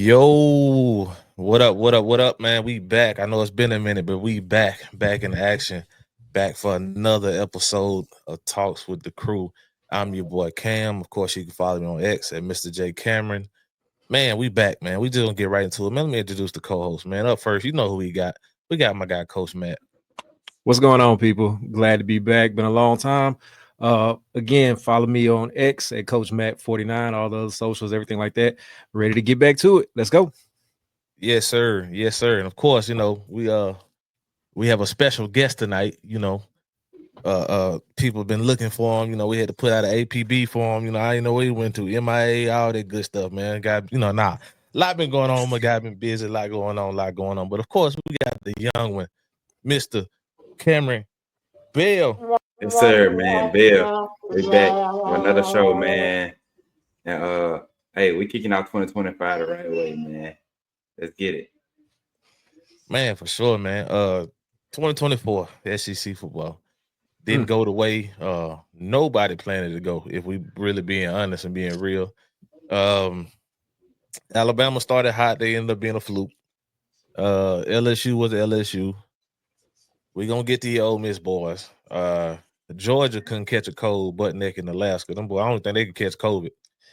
Yo, what up? What up? What up, man? We back. I know it's been a minute, but we back in action, back for another episode of Talks with the Crew. I'm your boy Cam. Of course, you can follow me on X at Mr. J Cameron. Man, we back, man. We just gonna get right into it. Man, let me introduce the co-host, man. Up first, you know who we got. We got my guy, Coach Matt. What's going on, people? Glad to be back. Been a long time. Again, follow me on X at Coach Matt 49, all the other socials, everything like that. Ready to get back to it. Let's go. Yes, sir. Yes, sir. And of course, we have a special guest tonight. People have been looking for him. We had to put out an APB for him. I didn't know where he went to, MIA, all that good stuff, man. A lot been going on. My guy been busy, a lot going on. But of course, we got the young one, Mr. Cameron Bell. Yes, sir, man. Bill, we back for another show, man. And hey, we kicking out 2025 the right way, man. Let's get it. Man, for sure, man. 2024 SEC football didn't go the way nobody planned it to go, if we really being honest and being real. Alabama started hot, they ended up being a fluke. LSU was LSU. We gonna get the Ole Miss boys. Georgia couldn't catch a cold butt neck in Alaska. Them boys, I don't think they could catch COVID.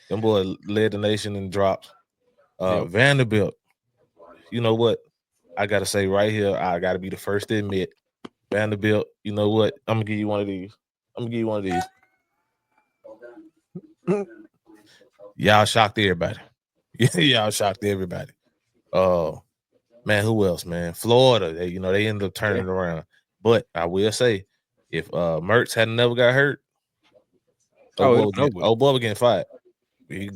Them boys led the nation in drops. Vanderbilt, you know what? I gotta say right here, I gotta be the first to admit, Vanderbilt, you know what? I'm gonna give you one of these. Y'all shocked everybody. Y'all shocked everybody. Man, who else, man? Florida, they ended up turning it around. But I will say, if Mertz had never got hurt, boy was getting fired. You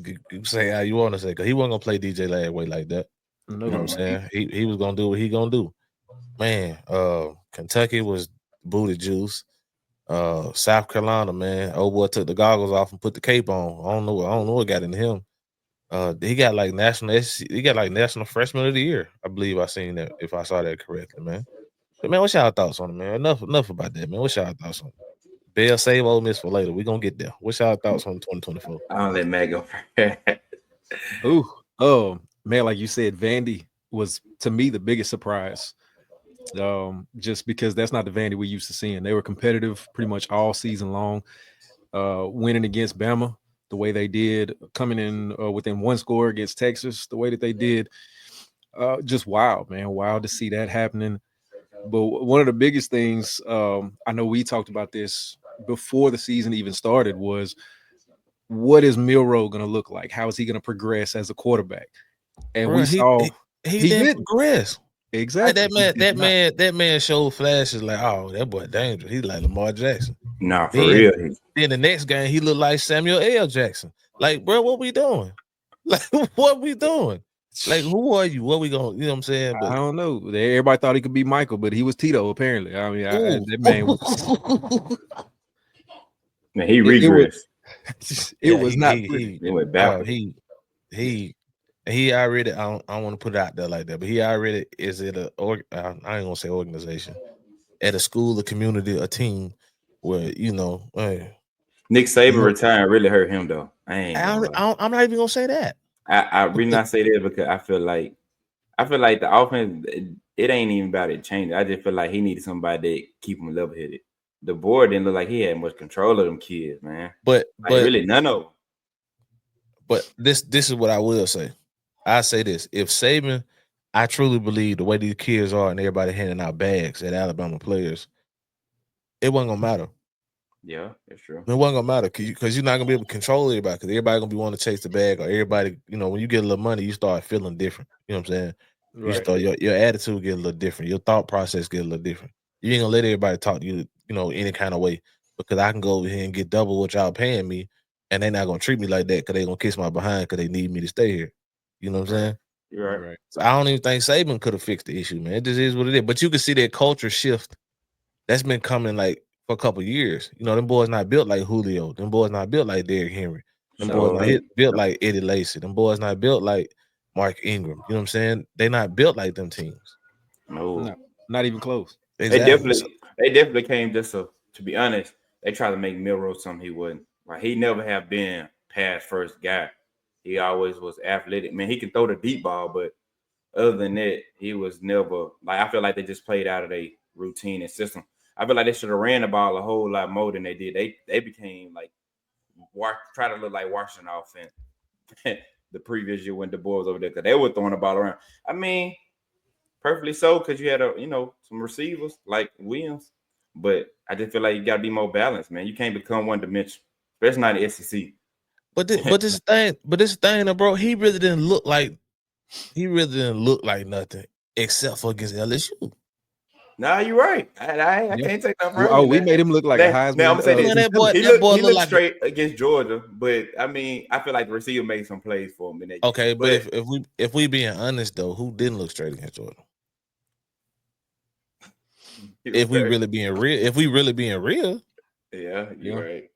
say how you want to say, because he wasn't gonna play DJ Lagway like that. You know what I'm saying? He was gonna do what he gonna do. Man, Kentucky was booty juice. South Carolina, man, old boy took the goggles off and put the cape on. I don't know what got into him. He got like national freshman of the year. I believe I seen that, if I saw that correctly, man. But man, what's y'all thoughts on it, man? Enough about that, man. What's y'all thoughts on it? Bell, save Ole Miss for later. We're gonna get there. What's y'all thoughts on 2024? I'll let Matt go first. Man, like you said, Vandy was, to me, the biggest surprise. Just because that's not the Vandy we used to seeing. They were competitive pretty much all season long, winning against Bama the way they did, coming in within one score against Texas the way that they did. Just wild, man. Wild to see that happening. But one of the biggest things, I know we talked about this before the season even started, was what is Milroe going to look like? How is he going to progress as a quarterback? And we saw he didn't progress. Exactly. Like that man showed flashes like, oh, that boy dangerous. He's like Lamar Jackson. Nah, for real. Then the next game, he looked like Samuel L. Jackson. Like, bro, what we doing? Like, what we doing? Like, who are you? What we going? You know what I'm saying? But I don't know. Everybody thought he could be Michael, but he was Tito apparently. I mean, that man was. Man, he regressed. It was not. He went back. He already. I don't want to put it out there like that, but he already is at I ain't gonna say organization, at a school, a community, a team where Nick Saban retiring really hurt him though. I'm not even gonna say that. I really not say that because I feel like the offense, it ain't even about it changing. I just feel like he needed somebody that keep him level headed. The board didn't look like he had much control of them kids, man. But really none of them. But this is what I will say. I say this: if Saban, I truly believe the way these kids are and everybody handing out bags at Alabama players, it wasn't gonna matter. Yeah, that's true. It wasn't gonna matter because you're not gonna be able to control everybody, because everybody gonna be wanting to chase the bag, or everybody, when you get a little money, you start feeling different. You know what I'm saying? Right. You start your attitude get a little different, your thought process get a little different. You ain't gonna let everybody talk to you, any kind of way, because I can go over here and get double what y'all paying me, and they're not gonna treat me like that because they gonna kiss my behind because they need me to stay here. You know what I'm saying? You're right. So I don't even think Saban could have fixed the issue, man. It just is what it is. But you can see that culture shift that's been coming like for a couple of years. Them boys not built like Julio. Them boys not built like Derrick Henry. Them boys not built like Eddie Lacy. Them boys not built like Mark Ingram. You know what I'm saying? They not built like them teams. No, not even close. Exactly. They definitely came just to be honest. They tried to make Milroe something he wasn't. Like he never have been past first guy. He always was athletic. Man, he can throw the deep ball, but other than that, he was never like. I feel like they just played out of their routine and system. I feel like they should have ran the ball a whole lot more than they did. They became like try to look like Washington offense the previous year when the boys over there because they were throwing the ball around. I mean, perfectly so because you had some receivers like Williams, but I just feel like you got to be more balanced, man. You can't become one dimensional, especially not in the SEC. But this thing, bro, he really didn't look like nothing except for against LSU. Nah, you're right. I can't take that from you. We made him look like a Heisman. Now I'm gonna say this. That boy he looked looked like straight against Georgia, but I mean, I feel like the receiver made some plays for him. Okay, but if we being honest though, who didn't look straight against Georgia? If we really being real, yeah, you're right.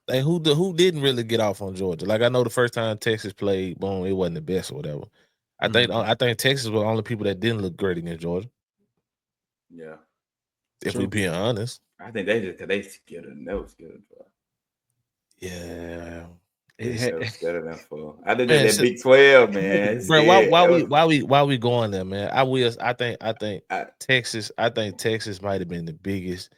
Like who didn't really get off on Georgia? Like I know the first time Texas played, boom, it wasn't the best or whatever. I think Texas were the only people that didn't look great against Georgia. Yeah, if we being honest, I think they just because they scared of no scared. Yeah, scared of them for. I think that Big 12, man. Bro, why we going there, man? I think Texas might have been the biggest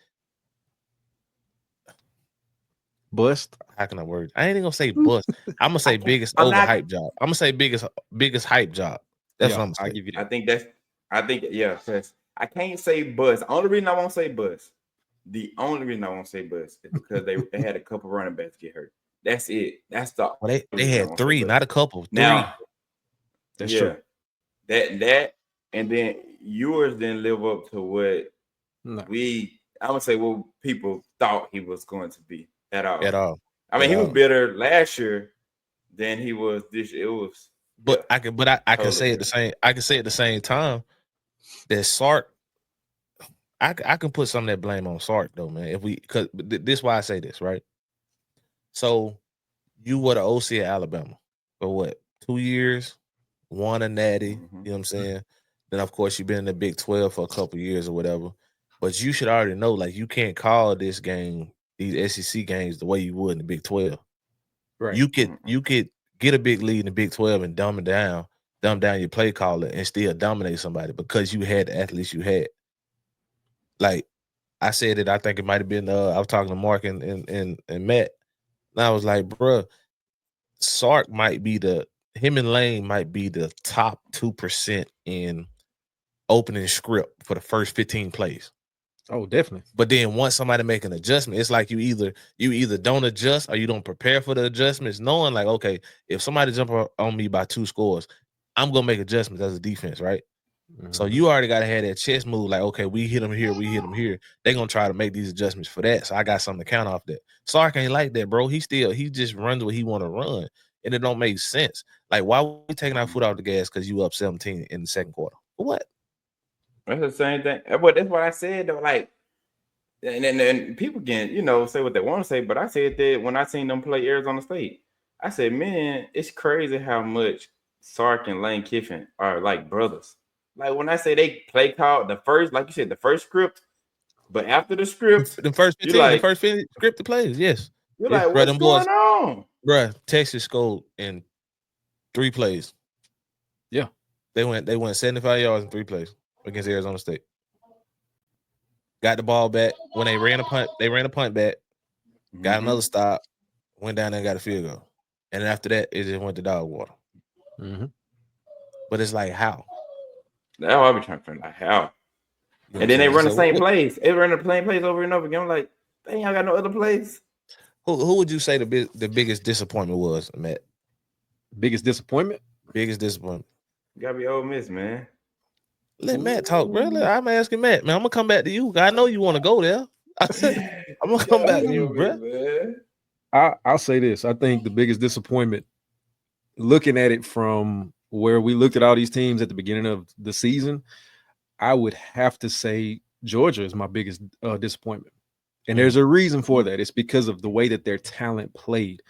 bust. How can I word? I ain't even gonna say bust. I'm gonna say biggest overhype job. I'm gonna say biggest hype job. That's what I'm gonna say. I'll give you that. I think I can't say bust. The only reason I won't say bust is because they had a couple running backs get hurt. That's it. That's the they had three, not a couple. Three. Now, that's true. That and then yours didn't live up to what I would say what people thought he was going to be at all. I mean, he was better last year than he was this year. It was, but I can say at the same. I can say at the same time that Sark. I can put some of that blame on Sark though, man. Because this is why I say this, right? So you were the OC at Alabama for what? 2 years, won a natty. You know what I'm saying? Then of course you've been in the Big 12 for a couple years or whatever. But you should already know, like, you can't call this game, these SEC games, the way you would in the Big 12. Right. You could get a big lead in the Big 12 and dumb down your play caller and still dominate somebody because you had the athletes you had. Like I said it, I think it might have been I was talking to Mark and Matt, and I was like, bruh, Sark might be him and Lane might be the top 2% in opening script for the first 15 plays. Oh, definitely. But then once somebody make an adjustment, it's like you either don't adjust or you don't prepare for the adjustments, knowing like, okay, if somebody jump on me by 2 scores, I'm gonna make adjustments as a defense, right? So you already got to have that chess move, like, okay, we hit them here. They're gonna try to make these adjustments for that. So I got something to count off that. Sark ain't like that, bro. He just runs what he want to run, and it don't make sense. Like, why are we taking our foot off the gas because you up 17 in the second quarter? For what? That's the same thing. But that's what I said though. Like, and people can say what they want to say, but I said that when I seen them play Arizona State, I said, man, it's crazy how much Sark and Lane Kiffin are like brothers. Like when I say they play call the first, like you said, the first script, but after the script, the first 15, the first scripted plays, yes. You're like, what's going on? Bruh, Texas scored in 3 plays. Yeah. They went 75 yards in 3 plays against Arizona State. Got the ball back. When they ran a punt back, got another stop, went down there and got a field goal. And then after that, it just went to dog water. But it's like, how? That's what I be trying to figure out, how. And then they run the same plays. They run the same plays over and over again. I'm like, dang, y'all got no other plays. Who would you say the biggest disappointment was, Matt? Biggest disappointment? Biggest disappointment. Gotta be Ole Miss, man. Let Matt talk, bro. I'm asking Matt, man. I'm gonna come back to you. I know you want to go there. I'm gonna come back to you, bro. I'll say this. I think the biggest disappointment, looking at it from where we looked at all these teams at the beginning of the season, I would have to say Georgia is my biggest disappointment. And there's a reason for that. It's because of the way that their talent played.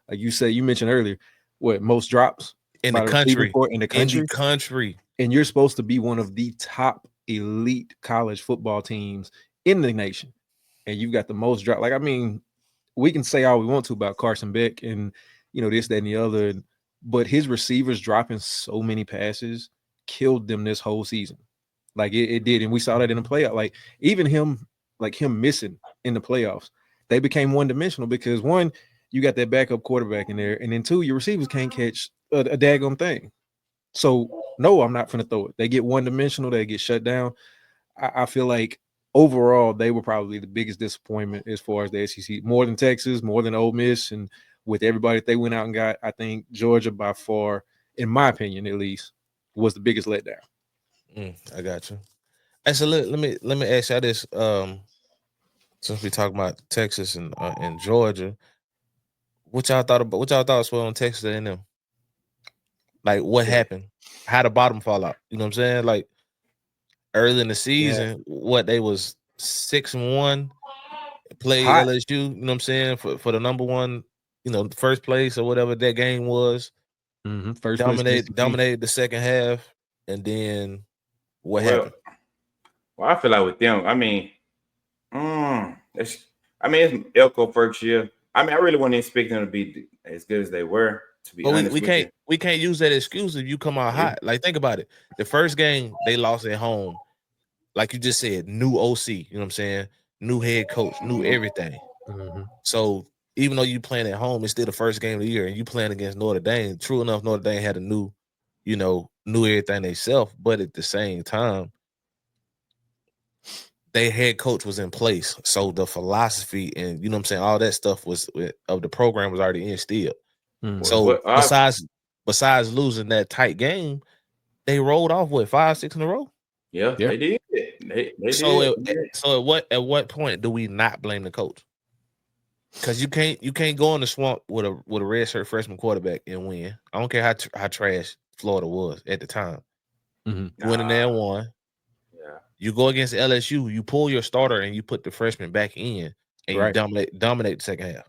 Like you mentioned earlier, most drops in the country. In the country. And you're supposed to be one of the top elite college football teams in the nation. And you've got the most drop. Like, I mean, we can say all we want to about Carson Beck and, this, that, and the other. but his receivers dropping so many passes killed them this whole season. Like it did, and we saw that in the playoff. Like even him missing in the playoffs, they became one dimensional because one, you got that backup quarterback in there, and then two, your receivers can't catch a daggone thing. So no, I'm not going to throw it. They get one dimensional, they get shut down. I feel like overall they were probably the biggest disappointment as far as the SEC, more than Texas, more than Ole Miss, and with everybody that they went out and got. I think Georgia by far, in my opinion at least, was the biggest letdown. I got you. And so let me ask y'all this. Since we talk about Texas and Georgia, what y'all thought was on Texas A&M? Like what happened? How the bottom fall out? You know what I'm saying? Like early in the season, what they was 6-1, played LSU. You know what I'm saying, for the number one, first place or whatever that game was. First dominated the second half, and then what happened? Well, I feel like with them, I mean, it's Elko first year. I mean, I really wasn't expecting them to be as good as they were. To be honest, we can't use that excuse if you come out hot. Like think about it. The first game they lost at home, like you just said, new OC. You know what I'm saying? New head coach, new everything. So even though you playing at home, it's still the first game of the year, and you playing against Notre Dame. True enough, Notre Dame had a new everything themselves, but at the same time, their head coach was in place. So the philosophy and you know what I'm saying, all that stuff of the program was already instilled. So besides losing that tight game, they rolled off 5-6 in a row. Yeah, they did. They so at what point do we not blame the coach? Because you can't go in the swamp with a redshirt freshman quarterback and win. I don't care how trash Florida was at the time. Winning there one. Yeah. You go against LSU, you pull your starter and you put the freshman back in, and you dominate the second half.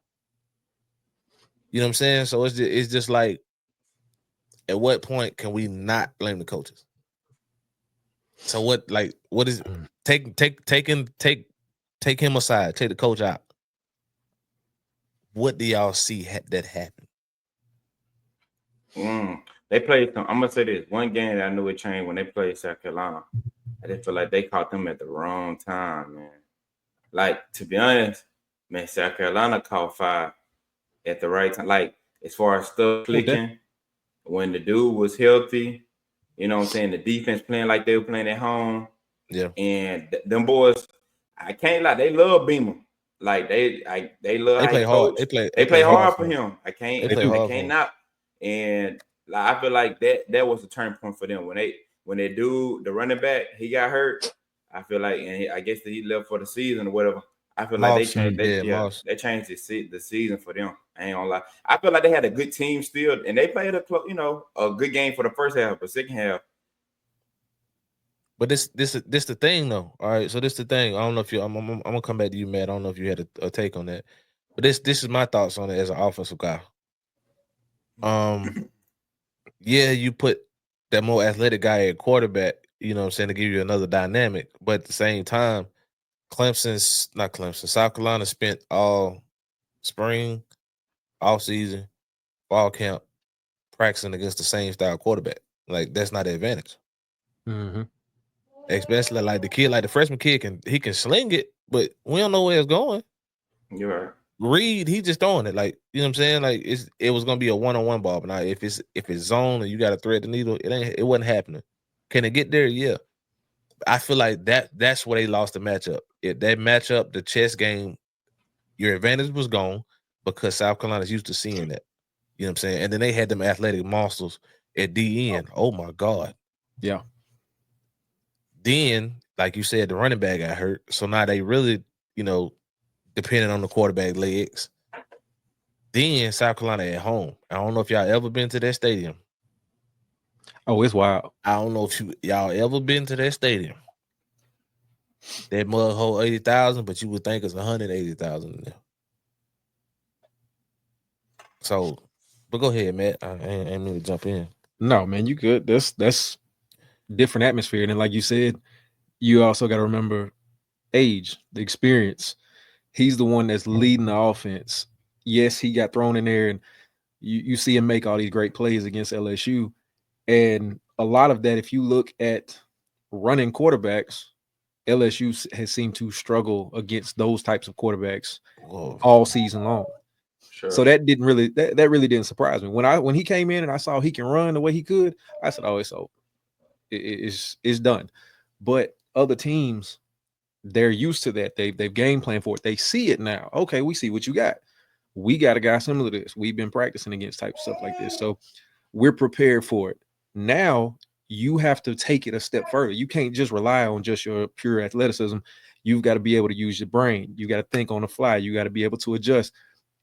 You know what I'm saying? So it's just like, at what point can we not blame the coaches? So what is take him aside, take the coach out. What do y'all see that happen? They played I'm gonna say this one game that I knew it changed when they played South Carolina. I just feel like they caught them at the wrong time, man. Like, to be honest, man, South Carolina caught fire at the right time. Like, as far as stuff clicking, when the dude was healthy, you know what I'm saying? The defense playing like they were playing at home. Yeah. And them boys, I can't lie, they love Beamer. Like they love. They play hard. They play hard for him. I can't not. And like, I feel like that was a turning point for them when they do the running back, he got hurt. I feel like, and I guess that he left for the season or whatever. I feel like they changed the season for them. I ain't gonna lie. I feel like they had a good team still, and they played a good game for the first half, but second half. But this the thing though. All right, so this the thing. I don't know if I'm gonna come back to you, Matt. I don't know if you had a take on that, but this is my thoughts on it as an offensive guy. Yeah, you put that more athletic guy at quarterback, you know what I'm saying, to give you another dynamic. But at the same time, South Carolina spent all spring, off season, fall camp practicing against the same style quarterback. Like, that's not the advantage. Especially like the freshman kid can sling it, but we don't know where it's going. You're right. Reed, he just throwing it, like, you know what I'm saying? Like, it was gonna be a one-on-one ball, but now if it's zone and you gotta thread the needle, it wasn't happening. Can it get there? Yeah. I feel like that's where they lost the matchup. That matchup, the chess game, your advantage was gone because South Carolina's used to seeing that. You know what I'm saying? And then they had them athletic monsters at DN. Oh my God. Yeah. Then, like you said, the running back got hurt. So now they really, depending on the quarterback legs. Then South Carolina at home. I don't know if y'all ever been to that stadium. Oh, it's wild. I don't know if y'all ever been to that stadium. That mug hold 80,000, but you would think it's 180,000 in there. So, but go ahead, Matt. I ain't mean to jump in. No, man, you good. That's different atmosphere. And then, like you said, you also got to remember age, the experience. He's the one that's leading the offense. Yes, he got thrown in there, and you see him make all these great plays against LSU. And a lot of that, if you look at running quarterbacks, LSU has seemed to struggle against those types of quarterbacks all season long. Sure. So that didn't really that really didn't surprise me. When he came in and I saw he can run the way he could, I said, oh, it's over. It's done. But other teams, they're used to that. They've game plan for it. They see it now. Okay, we see what you got. We got a guy similar to this. We've been practicing against type of stuff like this. So we're prepared for it. Now you have to take it a step further. You can't just rely on just your pure athleticism. You've got to be able to use your brain. You got to think on the fly. You got to be able to adjust.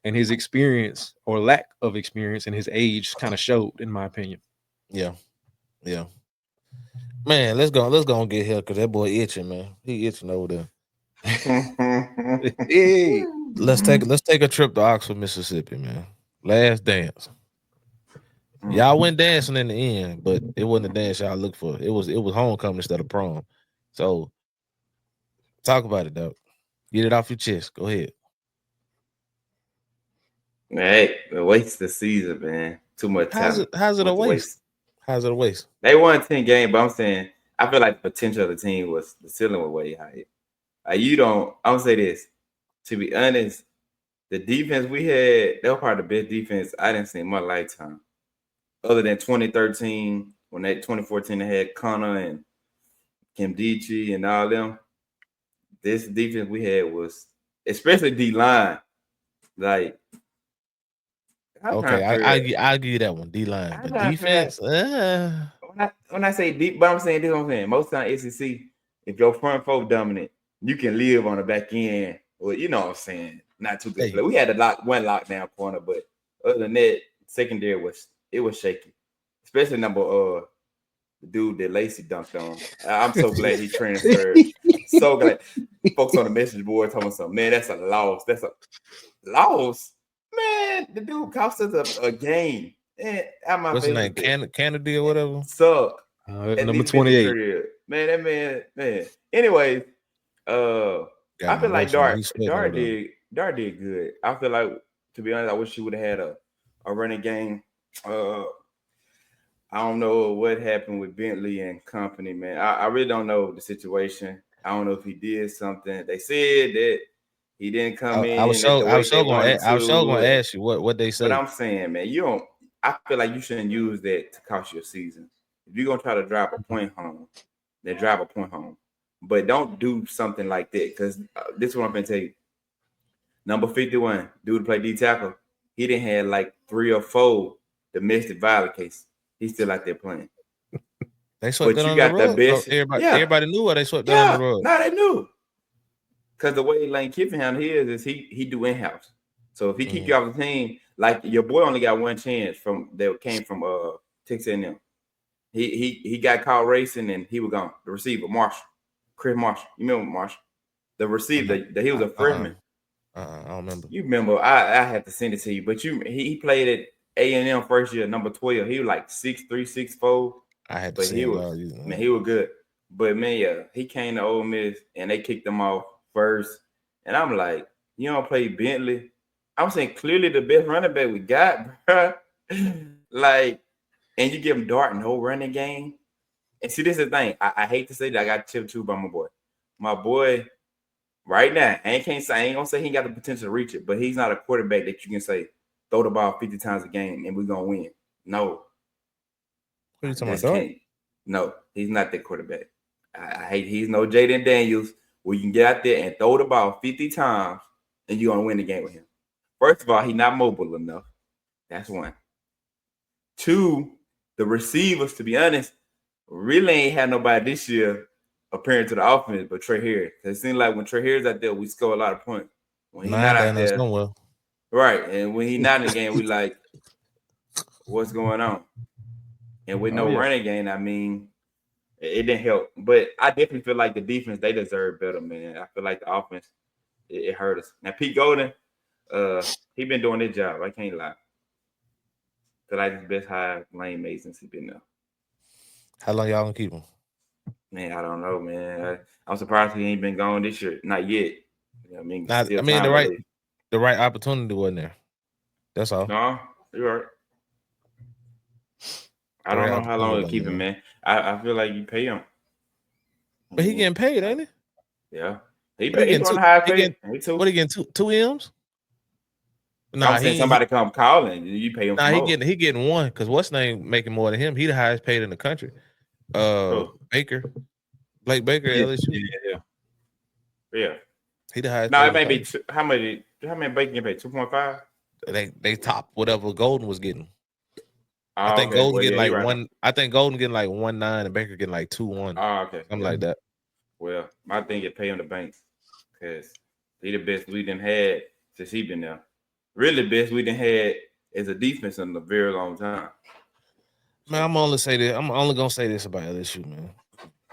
And his experience or lack of experience and his age kind of showed, in my opinion. Yeah. Man, let's go and get here because that boy itching, man. He itching over there. Hey, Let's take a trip to Oxford, Mississippi, man. Last dance. Y'all went dancing in the end, but it wasn't the dance y'all looked for. It was homecoming instead of prom. So talk about it, dog. Get it off your chest. Go ahead. Hey, it wastes the season, man. Too much time. How's it a waste? How's it a waste? They won 10 games, but I'm saying I feel like the potential of the team was the ceiling was way high. I'm gonna say this. To be honest, the defense we had, that was probably the best defense I didn't see in my lifetime. Other than 2013, when 2014 they had Connor and Kim Dichie and all them. This defense we had was, especially D-line, like. Okay, I'll give you that one, D-line. But defense, when I say deep, but I'm saying this, I'm saying most time SEC, if your front four dominant, you can live on the back end. Well, you know what I'm saying, not too good. We had one lockdown corner, but other than that, secondary was shaky, especially the dude that Lacey dunked on. I'm so glad he transferred. So glad. Folks on the message board talking something. Man, that's a loss. That's a loss. Man, the dude cost us a game. What's his name? Kennedy or whatever? Suck. Number 28. Man, that man. Anyways, I feel like Dart did good. I feel like, to be honest, I wish he would have had a running game. I don't know what happened with Bentley and company, man. I really don't know the situation. I don't know if he did something. They said that he didn't come in. I was so going to ask you what they said. But I'm saying, man, I feel like you shouldn't use that to cost your season. If you're going to try to drive a point home, then drive a point home. But don't do something like that, because this is what I'm going to tell you. Number 51, dude to play D tackle, he didn't have like 3 or 4 domestic violence cases. He's still out there playing. They swept that on the rug. Everybody knew what they swept that on the rug. No, they knew. Because the way Lane Kiffin handled his is he do in-house. So if he keep you off the team, like your boy only got one chance that came from Texas A&M. He got caught racing and he was gone. The receiver, Chris Marshall. You remember Marshall? The receiver, he was a freshman. I don't remember. You remember? I had to send it to you, but he played at A&M first year, number 12. He was like 6'3", 6'4". I had to see him. Man, he was good. But man, yeah, he came to Ole Miss and they kicked him off first. And I'm like, you don't play Bentley? I'm saying clearly the best running back we got, bro. Like, and you give him Dart no running game. And see, this is the thing. I hate to say that I got tipped too by my boy. My boy, right now, I ain't gonna say he got the potential to reach it, but he's not a quarterback that you can say throw the ball 50 times a game and we're gonna win. No. What are you talking about, Dart? No, he's not that quarterback. I hate he's no Jaden Daniels where you can get out there and throw the ball 50 times and you're gonna win the game with him. First of all, he's not mobile enough. That's one. 2, the receivers, to be honest, really ain't had nobody this year appearing to the offense but Trey Harris. It seems like when Trey Harris out there, we score a lot of points. When he's not out there, right? And when he's not in the game, we like, what's going on? And with no running game, I mean, it didn't help. But I definitely feel like the defense, they deserve better, man. I feel like the offense, it hurt us. Now, Pete Golden, he been doing his job. I can't lie. Feel like his best hire Lane made since he been there. How long y'all gonna keep him? Man, I don't know, man. I'm surprised he ain't been gone this year. Not yet. You know what I mean, the right opportunity wasn't there. That's all. No, You're right. I Straight don't know out the how long portal, it'll keep him, man. man. I feel like you pay him. But he getting paid, ain't he? Yeah. He What he one of getting? the highest He paid. getting Me too. what he getting? Two M's? Nah, I'm saying somebody come calling, you pay him. Nah, some more. he getting one because what's name making more than him? He the highest paid in the country. Baker, Blake Baker, LSU. Yeah. He the highest. No, paid it may in the be how many Baker get paid? 2.5. They top whatever Golden was getting. Oh, I think okay. Golden Well, getting yeah, like right. one. I think Golden getting like 1.9 and Baker getting like 2.1. Oh, okay. Something like that. Well, my thing is pay him the bank because he the best we done had since he been there. Really, the best we done had as a defense in a very long time. Man, I'm only gonna say this about LSU, man.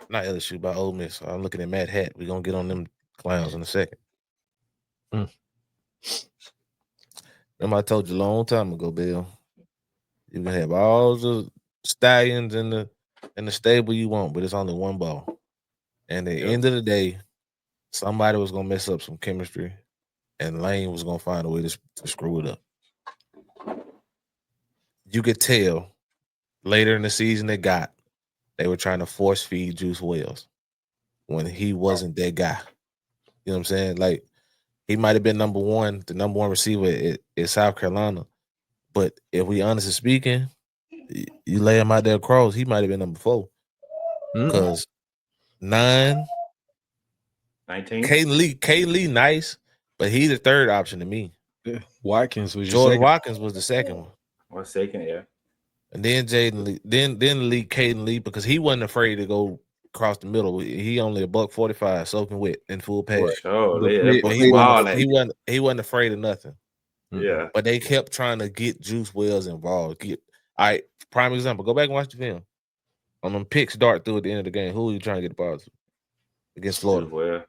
Not LSU, about Ole Miss. I'm looking at Matt Hatt. We're gonna get on them clowns in a second. Remember I told you a long time ago, Bill. You can have all the stallions in the stable you want, but it's only one ball. And at the end of the day, somebody was gonna mess up some chemistry, and Lane was gonna find a way to screw it up. You could tell later in the season they were trying to force feed Juice Wells when he wasn't that guy. You know what I'm saying? Like he might have been the number one receiver at South Carolina, but if we honestly speaking, you lay him out there across, he might have been number 4 because 9. 19. Caden Lee, nice, but he's the third option to me. Watkins was Jordan Watkins was the second one. Or second, yeah. And then Jaden Lee, then Caden Lee, because he wasn't afraid to go across the middle. He only $145 soaking wet in full pass. Oh, But he wasn't afraid of nothing. Yeah. But they kept trying to get Juice Wells involved. All right, prime example. Go back and watch the film. On them picks dart through at the end of the game, who are you trying to get the ball to? Against Florida.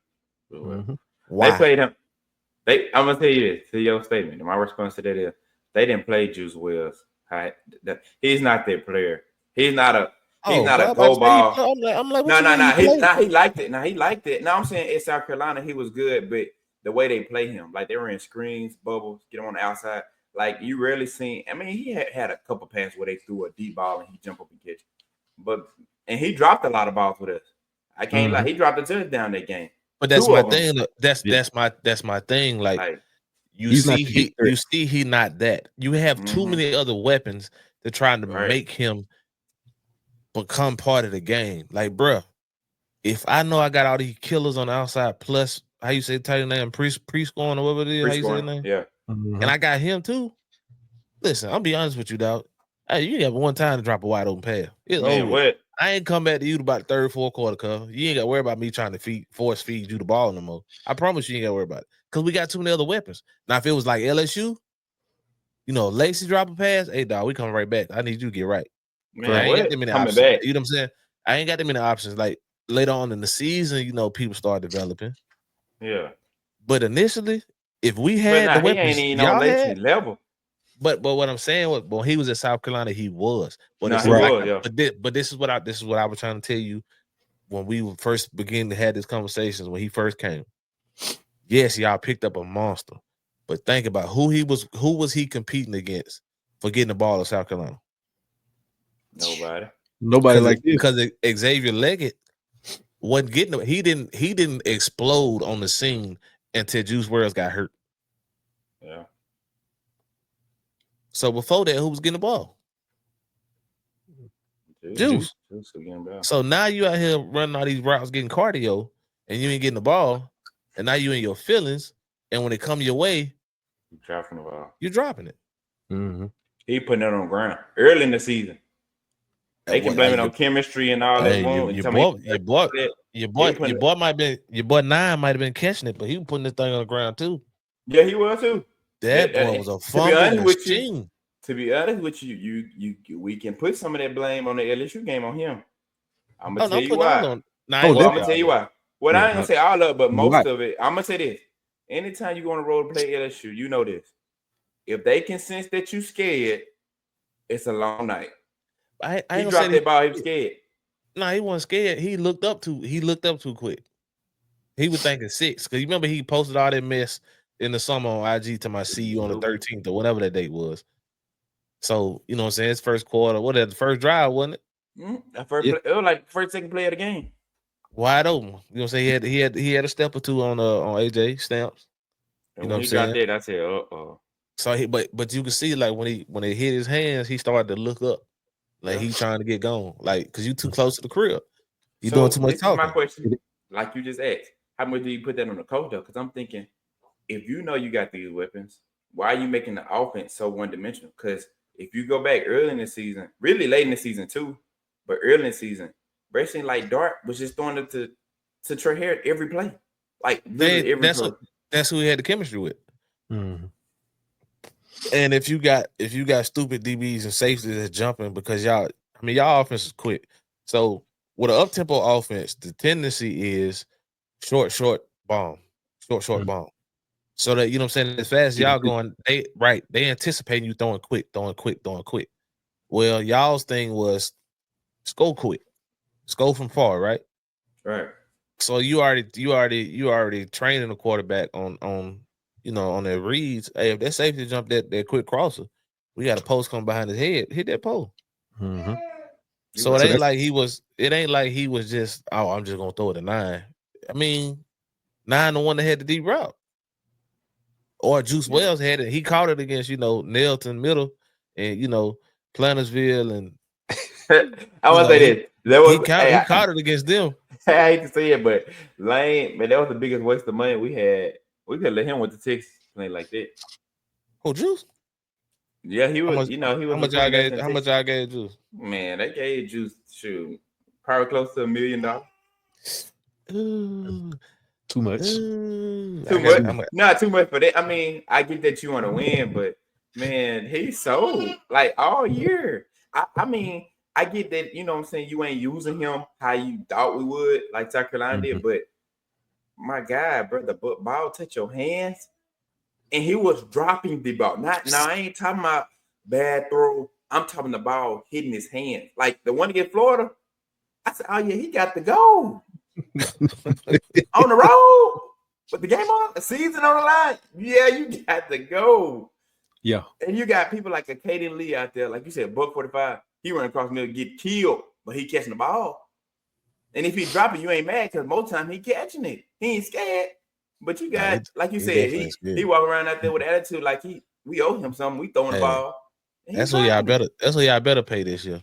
Why? They played him. I'm gonna tell you this to your statement. My response to that is they didn't play Juice Wells. He's not their player. He's not a go ball. I'm like, he liked it. He liked it. Now I'm saying in South Carolina he was good, but the way they play him, like they were in screens, bubbles, get him on the outside. Like you rarely seen. I mean, he had a couple passes where they threw a deep ball and he jumped up and catch it. And he dropped a lot of balls with us. I can't lie. He dropped a touchdown that game. But that's my thing. That's my thing. Like you see he not that. You have too many other weapons to try to make him become part of the game. Like, bruh, if I know I got all these killers on the outside, plus how you say tight name, pre-scoring or whatever it is, how you say his name? Yeah. And I got him too. Listen, I'll be honest with you, dog. Hey, you got one time to drop a wide open pass. It's over. What? I ain't come back to you about the third, fourth quarter, cuz. You ain't got to worry about me trying to force feed you the ball no more. I promise you ain't got to worry about it. Because we got too many other weapons. Now, if it was like LSU, Lacey drop a pass, hey, dog, we coming right back. I need you to get right. Man, I ain't got that many options. Back. You know what I'm saying? I ain't got that many options. Like, later on in the season, people start developing. Yeah. But initially, if we had the weapons, he ain't even on Lacey level. But what I'm saying was, when he was at South Carolina, he was. But this is what I was trying to tell you when we first began to have these conversations when he first came. Yes, y'all picked up a monster, but think about who was he competing against for getting the ball at South Carolina? Nobody like this. Because Xavier Leggett wasn't getting it. He didn't explode on the scene until Juice Wells got hurt. Yeah. So before that, who was getting the ball? Juice. So now you out here running all these routes, getting cardio, and you ain't getting the ball, and now you in your feelings. And when it come your way, you're dropping it. Mm-hmm. He putting it on the ground early in the season. They can blame it on chemistry and all that. Your boy 9 might have been catching it, but he was putting this thing on the ground too. Yeah, he was too. That boy was a fumble machine. To be honest with you, we can put some of that blame on the LSU game on him. I'm gonna tell you why. I'm gonna tell you why. Well, I ain't gonna say all of it, but most of it. I'm gonna say this. Anytime you go on the road to play LSU, you know this. If they can sense that you scared, it's a long night. He dropped that ball. He was scared. No, he wasn't scared. He looked up too quick. He was thinking 6 because you remember he posted all that mess in the summer on IG to my see you on the 13th or whatever that date was. So, you know what I'm saying? His first quarter, what the first drive, wasn't it? That first Yeah. play, it was like first, second play of the game. Wide open. You know what I'm saying? He had a step or two on AJ Stamps. And You know when what he I'm dropped saying? that, I said, "Uh-oh." So but you can see like when it hit his hands, he started to look up. Like he trying to get gone. Like, cause you too close to the crib. You doing too much This is my talking. question. Like you just asked, how much do you put that on the coach though? Because I'm thinking, if you know you got these weapons, why are you making the offense so one-dimensional? Because if you go back early in the season, really late in the season too, but early in the season, basically like Dart was just throwing it to Trey Harris every play. Like literally every play. That's who he had the chemistry with. Mhm. And if you got stupid DBs and safeties that's jumping because y'all offense is quick. So with an up-tempo offense, the tendency is short bomb. Short bomb. So that, you know what I'm saying, as fast as y'all going, they anticipating you throwing quick. Well, y'all's thing was go quick. Go from far, right? Right. So you already training the quarterback on on their reads. Hey, if that safety jump that quick crosser, we got a post come behind his head, hit that pole. Mhm. So it ain't like he was just, oh, I'm just gonna throw it a 9. I mean, 9 the one that had the deep route. Or Juice Wells had it. He caught it against, Nelton Middle and Plantersville and I want to say this. he caught it against them. I hate to say it, but Lane, man, that was the biggest waste of money we had. We could let him with the Texas play like that. Oh, Juice? Yeah, he was. He was. How much I gave Juice? Man, they gave Juice probably close to $1 million. Too much. Too much. Not too much for that. I mean, I get that you want to win, but man, he's sold like all year. I mean, I get that, you know what I'm saying, you ain't using him how you thought we would, like South Carolina did, but my God, bro, the ball touch your hands, and he was dropping the ball. Now I ain't talking about bad throw. I'm talking the ball hitting his hand. Like the one against Florida, I said, oh yeah, he got the goal. On the road with the game on, the season on the line. Yeah, you got to go. Yeah. And you got people like a Caden Lee out there, like you said, $145. He run across the middle, get killed, but he catching the ball. And if he drop it, you ain't mad because most time he catching it. He ain't scared. But you got, like you said, he walk around out there with attitude like we owe him something. We throwing the ball. That's what y'all better pay this year.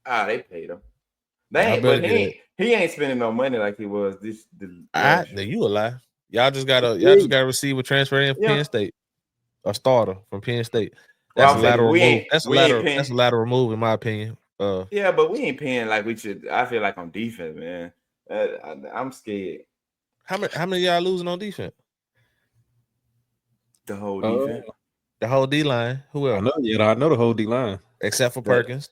Ah, they paid him. He ain't spending no money like he was this. Now you a lie. Y'all just gotta receive a transfer in Penn State, a starter from Penn State. That's a lateral move. That's a lateral move in my opinion. Yeah, but we ain't paying like we should. I feel like on defense, man. I'm scared. How many y'all losing on defense? The whole defense. The whole D line. Who else? I know the whole D line. Except for Perkins.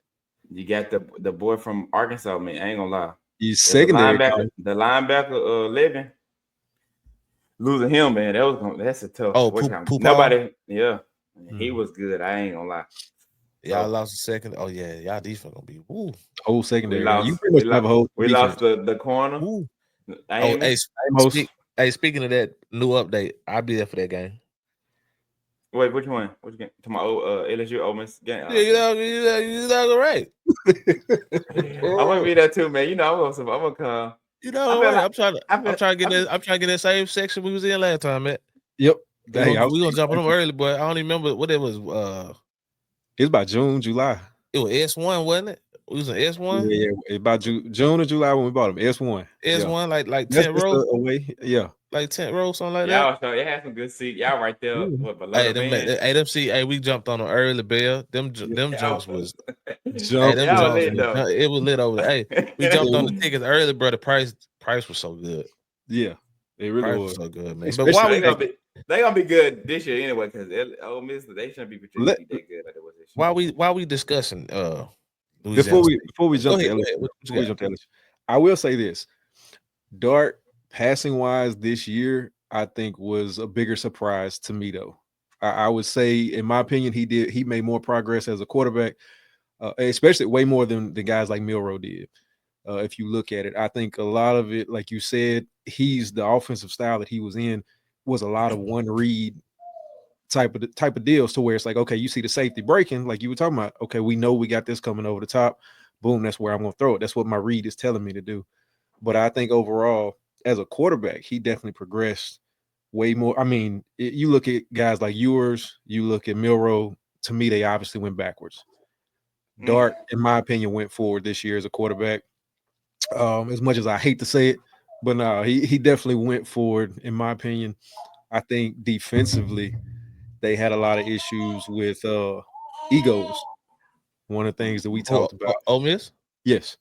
You got the boy from Arkansas, man. I ain't gonna lie. He's secondary. The linebacker, Levin. Losing him, man. That's a tough. Nobody. Yeah, he was good. I ain't gonna lie. Y'all lost the second. Oh yeah, y'all defense gonna be woo. Whole secondary. You pretty much have a whole. We lost the corner. Woo. Speaking of that new update, I'll be there for that game. Wait, which one? Which game? To my LSU Ole Miss game. Yeah, you know right. I want to be there too, man. You know, I'm gonna come. You know, I'm trying to get that same section we was in last time, man. Yep. We gonna jump on them early, but I don't even remember what it was. It was about June, July. It was S1, wasn't it? It was an S1. Yeah, about June or July when we bought them. S1. S1, like 10 rows away. Yeah, like 10 rows, something like that. Y'all, it had some good seats. Y'all right there. We jumped on an early bell. Them jumps was it was lit over there. Hey, we jumped on the tickets early, bro. The price was so good. Yeah, it really was so good, man. But why they gonna be good this year anyway? Because Ole Miss, they shouldn't be projected to be that good like it was this year. Why we discussing? Before we jump to LSU, I will say this: Dart passing wise this year, I think was a bigger surprise to me though. I would say, in my opinion, he made more progress as a quarterback, especially way more than the guys like Milroe did. If you look at it, I think a lot of it, like you said, the offensive style that he was in was a lot of one read type of deals to where it's like, okay, you see the safety breaking, like you were talking about. Okay, we know we got this coming over the top. Boom, that's where I'm gonna throw it. That's what my read is telling me to do. But I think overall, as a quarterback, he definitely progressed way more. I mean, you look at guys like Ewers, you look at Milroe. To me, they obviously went backwards. Dart, in my opinion, went forward this year as a quarterback. As much as I hate to say it, but no, he definitely went forward, in my opinion. I think defensively, they had a lot of issues with egos. One of the things that we talked about. Ole Miss? Yes.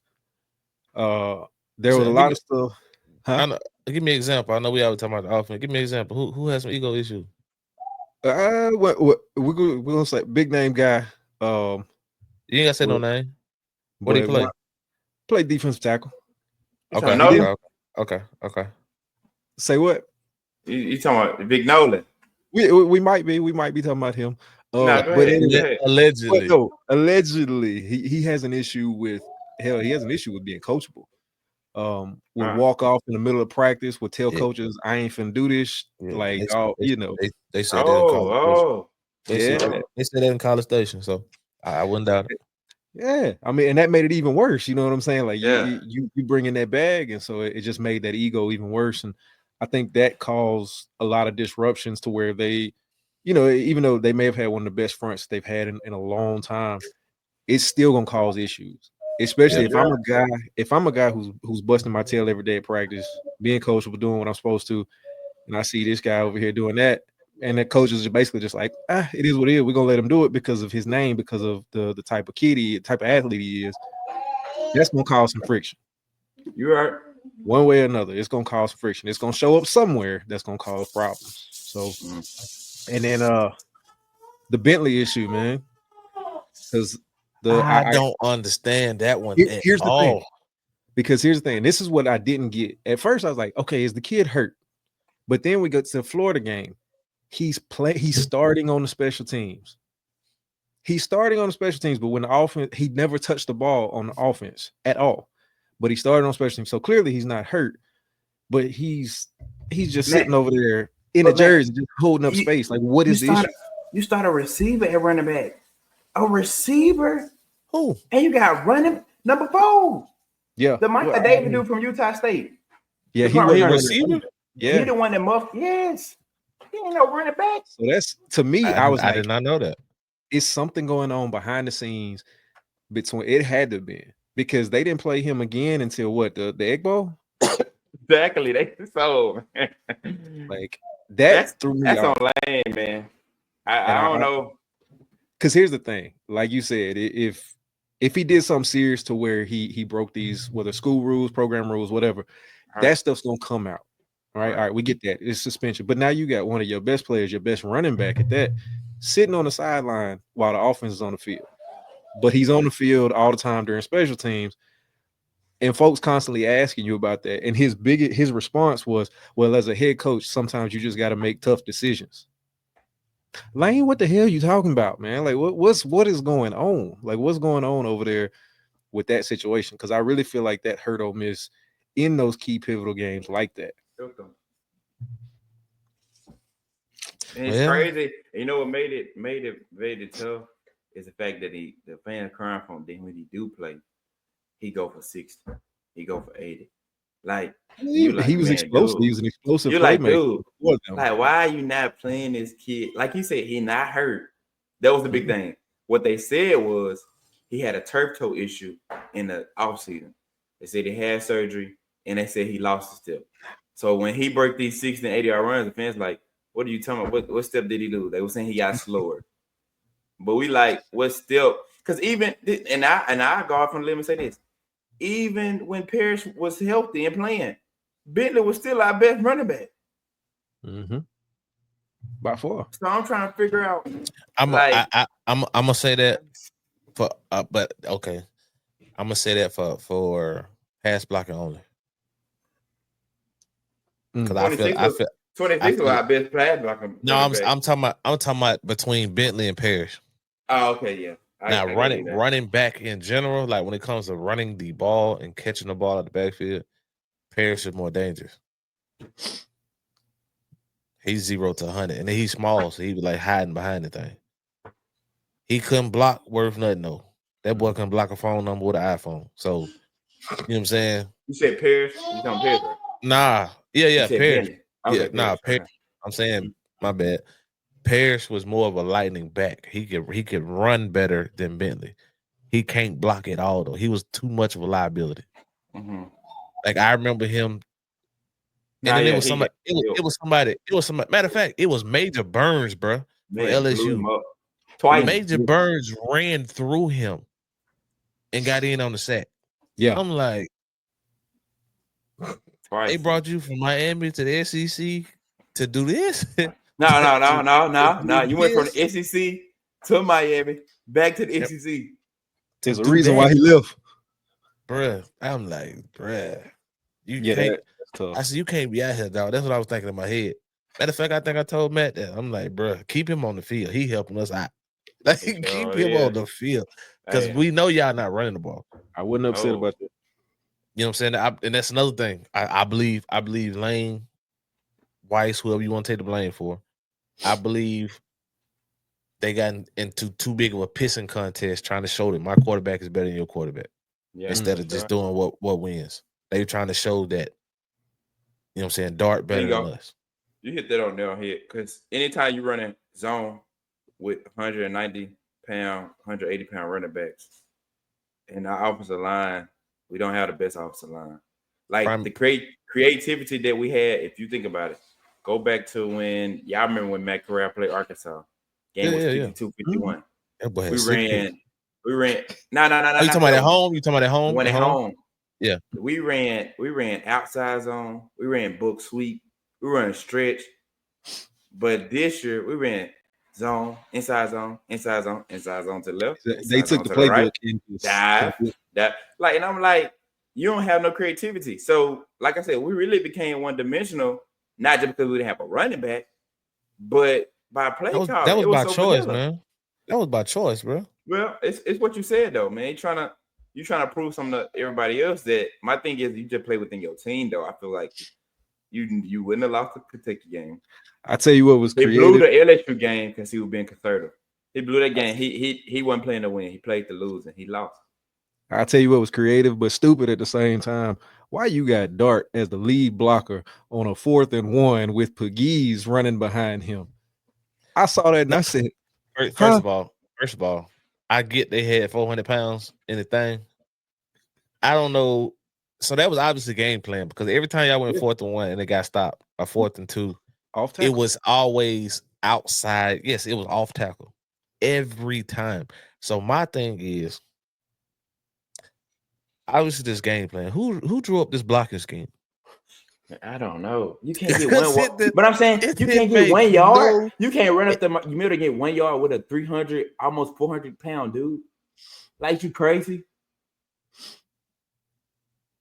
There was a lot of stuff. Huh? Give me an example. I know we always talking about the offense. Give me an example. Who has some ego issues? We're gonna say big name guy. You ain't gotta say no name. What do you play? Play defensive tackle. Okay. Say what? You talking about Big Nolan? We might be talking about him. But anyway, allegedly, he has an issue with he has an issue with being coachable. Would walk off in the middle of practice, would tell coaches, I ain't finna do this. They said they said that in College Station, so I wouldn't doubt it. Yeah, I mean, and that made it even worse. You know what I'm saying? Like you bring in that bag, and so it just made that ego even worse. And I think that caused a lot of disruptions to where they, even though they may have had one of the best fronts they've had in a long time, it's still gonna cause issues. Especially if I'm a guy who's busting my tail every day at practice, being coachable, doing what I'm supposed to, and I see this guy over here doing that, and the coach is basically just like, it is what it is. We're gonna let him do it because of his name, because of the type of type of athlete he is. That's gonna cause some friction. You're right. One way or another, it's gonna cause friction. It's gonna show up somewhere that's gonna cause problems. So, and then the Bentley issue, man, because I don't understand that one. Here's the thing, because here's the thing. This is what I didn't get at first. I was like, okay, is the kid hurt? But then we go to the Florida game. He's starting on the special teams. He's starting on the special teams, but when the offense, he never touched the ball on the offense at all. But he started on special teams, so clearly he's not hurt. But he's just sitting over there in a jersey, just holding up space. Like, what is the issue? You start a receiver at running back. A receiver? Who? And you got running number 4. Yeah. The Micah David dude from Utah State. Yeah, he was a receiver? Yeah. He the one that muffed. Yes. He ain't no running back. So that's, to me, I did not know that. It's something going on behind the scenes between, it had to be, because they didn't play him again until what, the Egg Bowl? Exactly. Like that threw me off. That's on lane, man. I don't know. Because here's the thing, like you said, if he did something serious to where he broke these, whether school rules, program rules, whatever, that stuff's gonna come out. All right, we get that. It's suspension. But now you got one of your best players, your best running back at that, sitting on the sideline while the offense is on the field. But he's on the field all the time during special teams, and folks constantly asking you about that. And his response was, well, as a head coach, sometimes you just got to make tough decisions. Lane, what the hell are you talking about, man? Like, what is going on? Like, what's going on over there with that situation? Because I really feel like that hurt Ole Miss in those key pivotal games like that. And it's crazy. You know what made it very tough is the fact that the fans crying for him. Then when he do play, he go for 60, he go for 80. Like he was explosive. Dude. He was an explosive You're playmaker. Like, dude, like, why are you not playing this kid? Like you said, he not hurt. That was the big thing. What they said was he had a turf toe issue in the offseason. They said he had surgery, and they said he lost his step. So when he broke these 60 and 80-yard runs, the fans like, what are you talking about? What step did he lose? They were saying he got slower. But we like, what step? Because even, and I go off on the limb and say this, even when Parrish was healthy and playing, Bentley was still our best running back. Mm-hmm. By far. So I'm trying to figure out. I'm gonna say that for, but okay, I'm gonna say that for pass blocking only. Because I feel 26 was our best pass blocking. No, I'm talking about between Bentley and Parrish. Oh, okay, yeah. Now running back in general, like when it comes to running the ball and catching the ball at the backfield, Parrish is more dangerous. He's 0 to 100, and then he's small, so he was like hiding behind the thing. He couldn't block worth nothing though. That boy couldn't block a phone number with an iPhone. So you know what I'm saying? You said Paris? You talking Paris? Right? Nah, yeah, Paris. Okay, Nah, Paris. I'm saying my bad. Paris was more of a lightning back. He could run better than Bentley. He can't block at all though. He was too much of a liability. Mm-hmm. Like I remember him. And then it was somebody. It was somebody. Matter of fact, it was Major Burns, bro, from LSU. Twice. Major Burns ran through him and got in on the sack. Yeah, I'm like, Twice. they brought you from Miami to the SEC to do this? No. You went from the SEC to Miami, back to the SEC. There's a reason why he left, bruh. I'm like, bruh, you can't. That's tough. I said, you can't be out here, dog. That's what I was thinking in my head. Matter of fact, I think I told Matt that. I'm like, bruh, keep him on the field. He helping us out. Like, keep him on the field because we know y'all not running the ball. I wasn't upset about that. You know what I'm saying? And that's another thing. I believe Lane, Weiss, whoever you want to take the blame for, I believe they got into too big of a pissing contest trying to show that my quarterback is better than your quarterback. Yeah, instead of just doing what wins. They were trying to show that, you know what I'm saying, Dart better than us. You hit that on nail head because anytime you run in zone with 190-pound, 180-pound running backs, and our offensive line, we don't have the best offensive line. Like the creativity that we had, if you think about it, go back to when y'all remember when Matt Corral played Arkansas. Game was 52-51. We ran. No. You talking about at home? You talking about at home? When at home. Yeah. We ran outside zone. We ran book sweep. We ran stretch. But this year we ran zone, inside zone to the left. They took the playbook into dive. And I'm like, you don't have no creativity. So, like I said, we really became one-dimensional, not just because we didn't have a running back, but by play call. That was by choice, man. That was by choice, bro. Well, it's what you said though, man. You're trying to prove something to everybody else. That my thing is, you just play within your team, though. I feel like you wouldn't have lost the Kentucky game. I tell you what was creative. He blew the LSU game because he was being conservative. He blew that game. He wasn't playing to win. He played to lose, and he lost. I tell you what was creative but stupid at the same time. Why you got Dart as the lead blocker on a 4th and 1 with Pegues running behind him? I saw that and I said, First of all, I get they had 400 pounds in the thing. I don't know. So that was obviously game plan because every time y'all went 4th and 1 and it got stopped or 4th and 2, it was always outside. Yes, it was off tackle every time. So my thing is, obviously this game plan. Who drew up this blocking scheme? I don't know. You can't get one, but I'm saying you can't get 1 yard. You can't run up the middle to get 1 yard with a 300, almost 400-pound dude. Like, you crazy?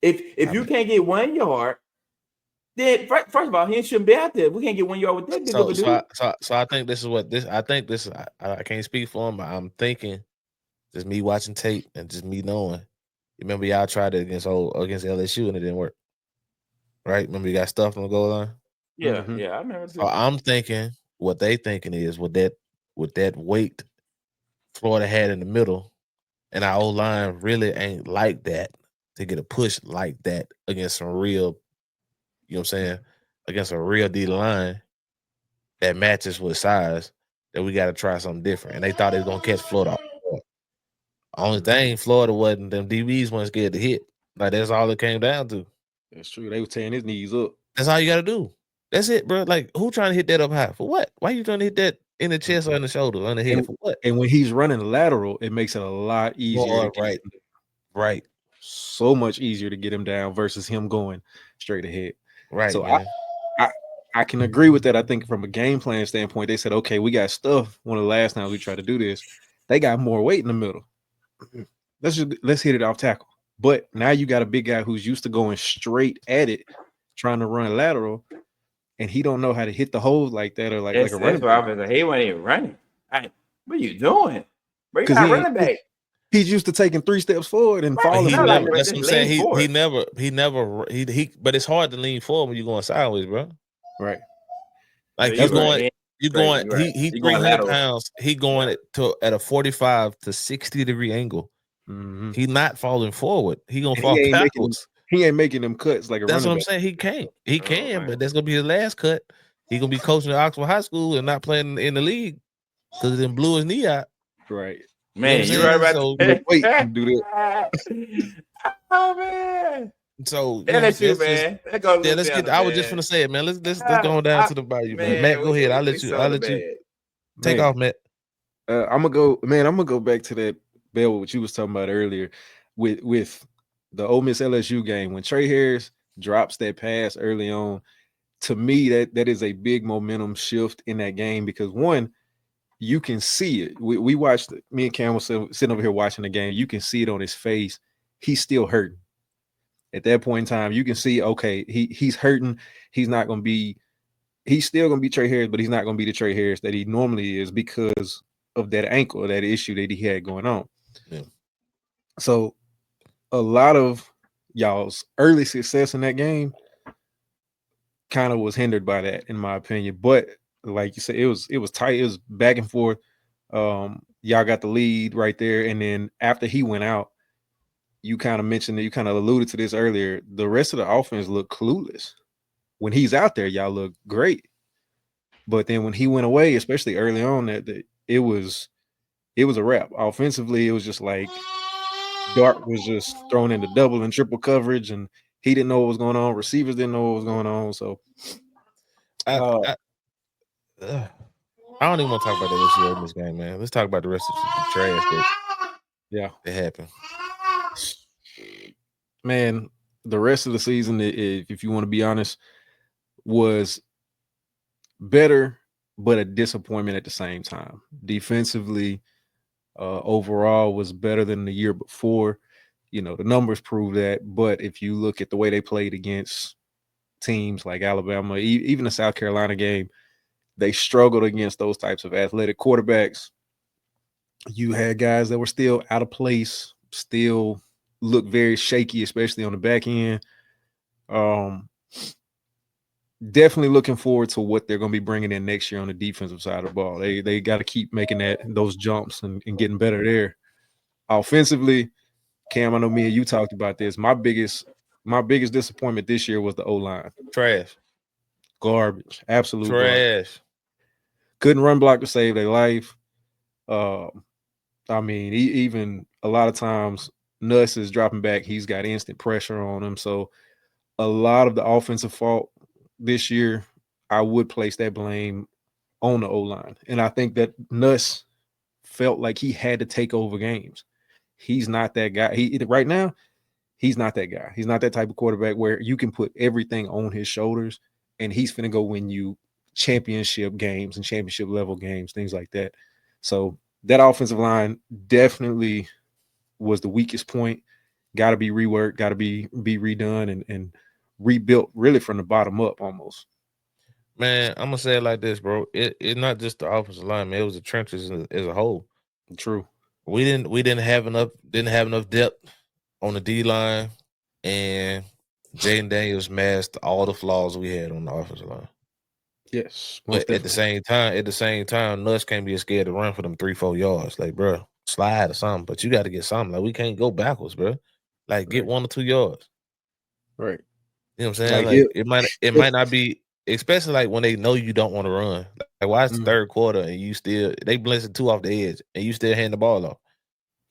If you can't get 1 yard, then first of all, he shouldn't be out there. We can't get 1 yard with that dude. So I think this is what this. I think this. I can't speak for him, but I'm thinking, just me watching tape and just me knowing. Remember, y'all tried it against LSU and it didn't work. Right? Remember, you got stuff on the goal line. Yeah, I remember. So I'm thinking what they thinking is with that weight Florida had in the middle, and our old line really ain't like that to get a push like that against some real, you know what I'm saying, against a real D line that matches with size. That we got to try something different, and they thought they was gonna catch Florida. Only thing, Florida wasn't, them DBs weren't scared to hit. Like, that's all it came down to. That's true. They were tearing his knees up. That's all you got to do. That's it, bro. Like, who trying to hit that up high? For what? Why you trying to hit that in the chest or in the shoulder, on the head? For what? And when he's running lateral, it makes it a lot easier. Right. So much easier to get him down versus him going straight ahead. Right. So I can agree with that. I think from a game plan standpoint, they said, okay, we got stuff. One of the last times we tried to do this, they got more weight in the middle. Let's hit it off tackle. But now you got a big guy who's used to going straight at it, trying to run lateral, and he don't know how to hit the holes like that or like a running back. He wasn't even running. What are you doing? Bro, you're not running back. He's used to taking 3 steps forward and falling. That's what I'm saying. He never. But it's hard to lean forward when you're going sideways, bro. Right. Like Yeah, you you're right. going, you going, You're right. he You going 300 lateral. pounds. He going at a 45 to 60-degree angle. Mhm. He not falling forward. He gonna And fall he backwards. ain't making them cuts like a That's running what I'm back. saying. He can't. He Oh, can, man. but that's gonna be his last cut. He gonna be coaching at Oxford High School and not playing in the league because then blew his knee out. Right. Man, You know you're what I'm right saying? about that. Wait, can do that. Oh man. So LSU, man. That goes yeah, let's get. I was just gonna say it, man. Let's go down to the Bayou, man. Matt, go ahead. I'll let you take off, Matt. I'm gonna go back to that, Bell, what you was talking about earlier with the Ole Miss LSU game when Trey Harris drops that pass early on. To me, that is a big momentum shift in that game because one, you can see it. We watched me and Cam was sitting over here watching the game. You can see it on his face. He's still hurting. At that point in time, you can see, okay, he's hurting. He's not going to be. He's still going to be Trey Harris, but he's not going to be the Trey Harris that he normally is because of that ankle, that issue that he had going on. Yeah. So a lot of y'all's early success in that game kind of was hindered by that, in my opinion. But like you said, it was tight. It was back and forth. Y'all got the lead right there. And then after he went out, you kind of mentioned that, you kind of alluded to this earlier. The rest of the offense looked clueless. When he's out there, y'all look great. But then when he went away, especially early on, that it was a wrap. Offensively, it was just like Dart was just thrown into double and triple coverage, and he didn't know what was going on. Receivers didn't know what was going on. So I don't even want to talk about the issue in this game, man. Let's talk about the rest of the trash that happened. Man, the rest of the season, if you want to be honest, was better, but a disappointment at the same time. Defensively, overall was better than the year before. You know, the numbers prove that. But if you look at the way they played against teams like Alabama, even the South Carolina game, they struggled against those types of athletic quarterbacks. You had guys that were still out of place, still look very shaky, especially on the back end. Definitely looking forward to what they're going to be bringing in next year on the defensive side of the ball. They got to keep making those jumps and getting better there. Offensively, Cam, I know me and you talked about this. My biggest disappointment this year was the O-line. Trash. Garbage. Absolute trash. Garbage. Couldn't run block to save their life. I mean, even a lot of times Nuss is dropping back. He's got instant pressure on him. So a lot of the offensive fault this year, I would place that blame on the O-line. And I think that Nuss felt like he had to take over games. He's not that guy. Right now, he's not that guy. He's not that type of quarterback where you can put everything on his shoulders and he's finna go win you championship games and championship level games, things like that. So that offensive line definitely was the weakest point. Got to be reworked, got to be redone and rebuilt really from the bottom up almost. Man, I'm gonna say it like this, bro. It's not just the offensive line, man. It was the trenches as a whole. True. We didn't have enough depth on the D line, and Jaden Daniels masked all the flaws we had on the offensive line. Yes, but at the same time, Nuss can't be scared to run for them 3-4 yards. Like, bro, slide or something. But you got to get something. Like, we can't go backwards, bro. Like, get 1 or 2 yards. Right. You know what I'm saying? Like it might not be, especially like when they know you don't want to run. Like, why is the third quarter and you still they blitzing 2 off the edge and you still hand the ball off?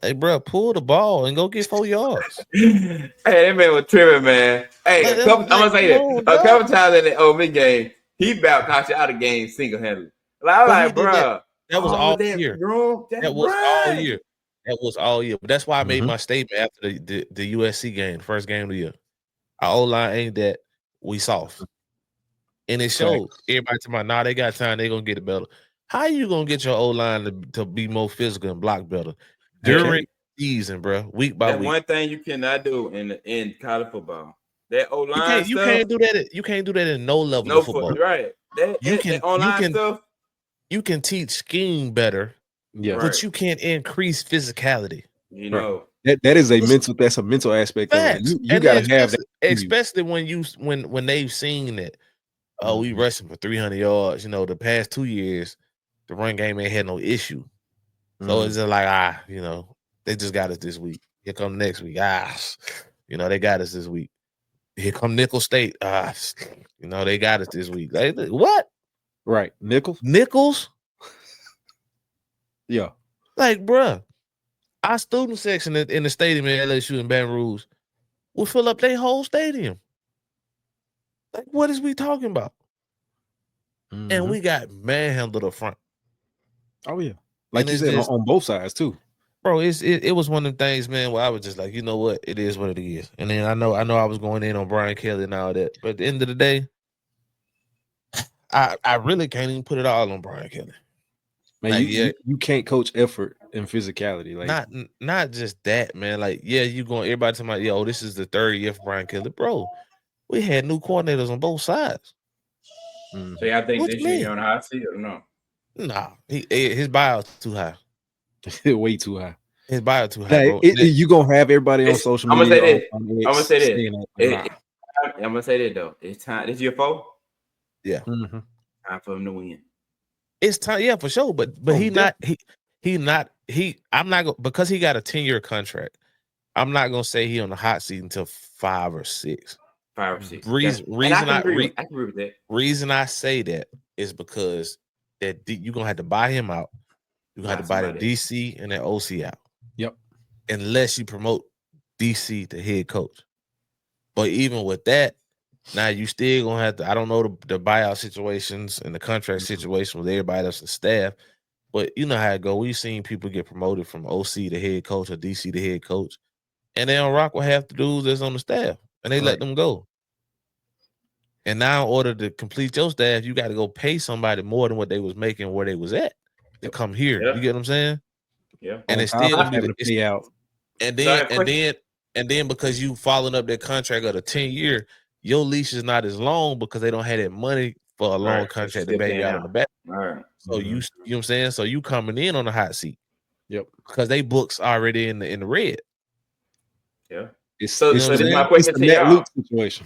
Hey, bro, pull the ball and go get 4 yards. Hey, that man was tripping, man. Hey, I'm gonna say that a couple times in the Ole Miss game, he about caught you out of the game single handedly. I was like, bro, that was all year. That was all year. But that's why I made my statement after the USC game, the first game of the year. Our O-line ain't that, we soft. And it showed. Everybody talking about, nah, they got time, they gonna get it better. How you gonna get your O-line to be more physical and block better during season, bro? Week by week. One thing you cannot do in college football. That O-line you can't do that. You can't do that in no level of football. Right. You can teach scheme better, but you can't increase physicality. You know. That is a mental aspect of it. You gotta have that, especially when they've seen it oh, we rushing for 300 yards. You know, the past 2 years, the run game ain't had no issue. So it's just like, you know, they just got us this week. Here come next week. You know, they got us this week. Here come Nickel State. You know, they got us this week. Like, what? Right. Nichols? Yeah. Like, bruh, our student section in the stadium at LSU in Baton Rouge will fill up their whole stadium. Like, what is we talking about? And we got manhandled up front. Oh, yeah. Like And you it's said, just- on both sides, too. Bro, it was one of them things, man, where I was just like, you know what? It is what it is. And then I know I was going in on Brian Kelly and all that. But at the end of the day, I really can't even put it all on Brian Kelly. Man, Like, you can't coach effort and physicality. Like not just that, man. Like, yeah, you going everybody talking about, yo, this is the third year for Brian Kelly. Bro, we had new coordinators on both sides. So y'all think What this you year mean? you're on the hot seat or no? Nah, his buyout's too high. way too high. His buyout too high, bro. You gonna have everybody on social I'm media. gonna say this. I'm gonna say this though. It's time. This year 4. Yeah. Mhm. Time for him to win. It's time, yeah, for sure. But I'm not gonna, because he got a 10-year contract. I'm not gonna say he on the hot seat until 5 or 6. 5 or 6. Reason I agree with that. Reason I say that is because that you're gonna have to buy him out. You're gonna have to buy the DC and that OC out. Yep. Unless you promote DC to head coach. But even with that, now you still gonna have to. I don't know the buyout situations and the contract situation with everybody else and staff, but you know how it go. We've seen people get promoted from OC to head coach or DC to head coach, and they don't rock with half the dudes that's on the staff, and they let them go. And now, in order to complete your staff, you got to go pay somebody more than what they was making where they was at to come here. Yeah. You get what I'm saying? Yeah. And it's still gonna having to pay out. And then because you following up that contract of the 10-year, your leash is not as long because they don't have that money for a long contract to back you out on the back. Right. So you know what I'm saying? So you coming in on the hot seat. Yep. Because they books already in the red. Yeah. So this is my question to y'all. y'all. Situation.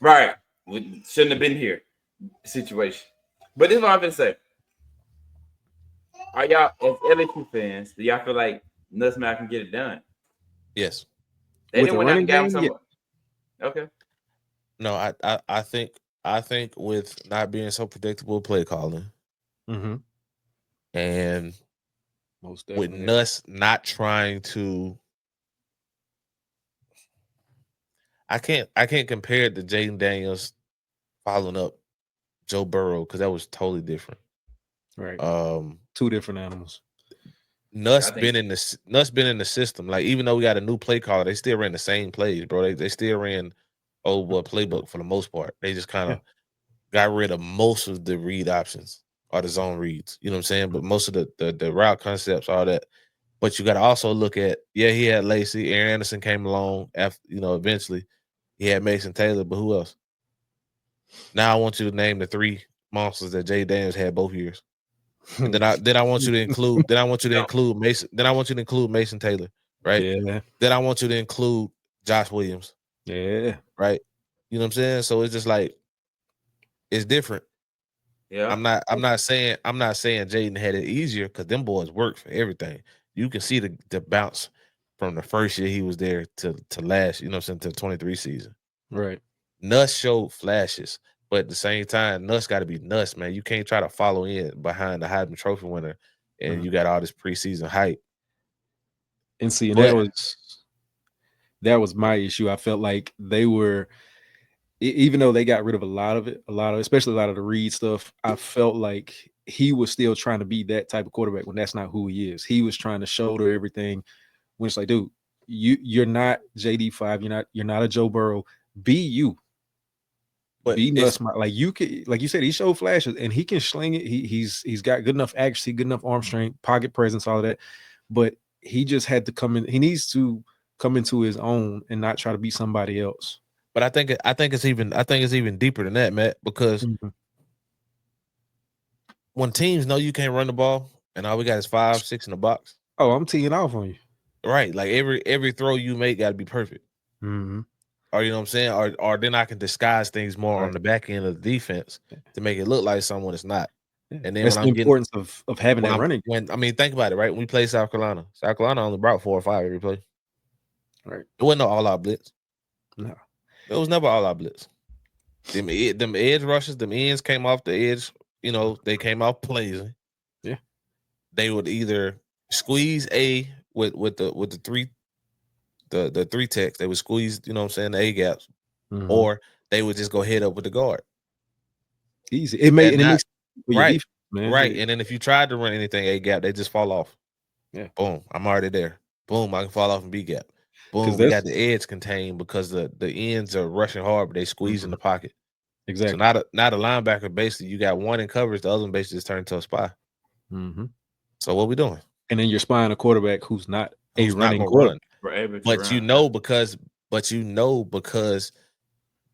Right. We shouldn't have been here. Situation. But this is what I'm gonna say. Are y'all, as LSU fans, do y'all feel like Nussmeier can get it done? Yes. They With didn't the want to running get him game, somewhere. Okay. No, I think with not being so predictable play calling and most with definitely. Nuss not trying to, I can't compare it to Jaden Daniels following up Joe Burrow because that was totally different. Right. Two different animals. Nuss been in the system. Like, even though we got a new play caller, they still ran the same plays, bro. They still ran playbook for the most part. They just kind of got rid of most of the read options or the zone reads. You know what I'm saying? But most of the route concepts, all that. But you got to also look at, he had Lacey. Aaron Anderson came along after, eventually. He had Mason Taylor, but who else? Now I want you to name the 3 monsters that Jay Daniels had both years. And then I want you to include Mason. Then I want you to include Mason Taylor, right? Yeah. Then I want you to include Josh Williams. Yeah. Right. You know what I'm saying? So it's just like, it's different. Yeah. I'm not saying Jaden had it easier because them boys work for everything. You can see the bounce from the first year he was there to last, you know what I'm saying, to the 23 season. Right. Nuss showed flashes, but at the same time, Nuss got to be Nuss, man. You can't try to follow in behind the Heisman Trophy winner and you got all this preseason hype. And see, and that was my issue. I felt like they were, even though they got rid of a lot of especially a lot of the read stuff, I felt like he was still trying to be that type of quarterback when that's not who he is. He was trying to shoulder everything when it's like, dude, you're not JD5, you're not a Joe Burrow. Be you. But be Nussmeier. Like you can, like you said, he showed flashes and he can sling it. He's got good enough accuracy, good enough arm strength, pocket presence, all of that. But he just had to come in. He needs to come into his own and not try to be somebody else. But I think it's even deeper than that, Matt, because when teams know you can't run the ball and all we got is 5, 6 in the box. Oh, I'm teeing off on you. Right. Like every throw you make got to be perfect. or you know what I'm saying, or then I can disguise things more on Right. the back end of the defense to make it look like someone it's not. Yeah. And then That's when the I'm getting importance of having when that I'm running. when I mean think about it, right? When we played South Carolina only brought 4 or 5 every play. Right. It wasn't no all out blitz. No. It was never all out blitz. Them edge rushes, them ends came off the edge. You know, they came off blazing. Yeah. They would either squeeze A with the three techs. They would squeeze, you know what I'm saying, the A gaps, Mhm. or they would just go head up with the guard. Easy. It makes for your right, defense, man. right. Yeah. And then if you tried to run anything A gap, they just fall off. Yeah. Boom, I'm already there. Boom, I can fall off and B gap. Boom, we got the edge contained because the ends are rushing hard, but they squeeze in the pocket. Exactly. So not a linebacker. Basically, you got one in coverage, the other one basically just turned into a spy. Mm-hmm. So what we doing? And then you're spying a quarterback who's not a running not quarterback. run. But you know because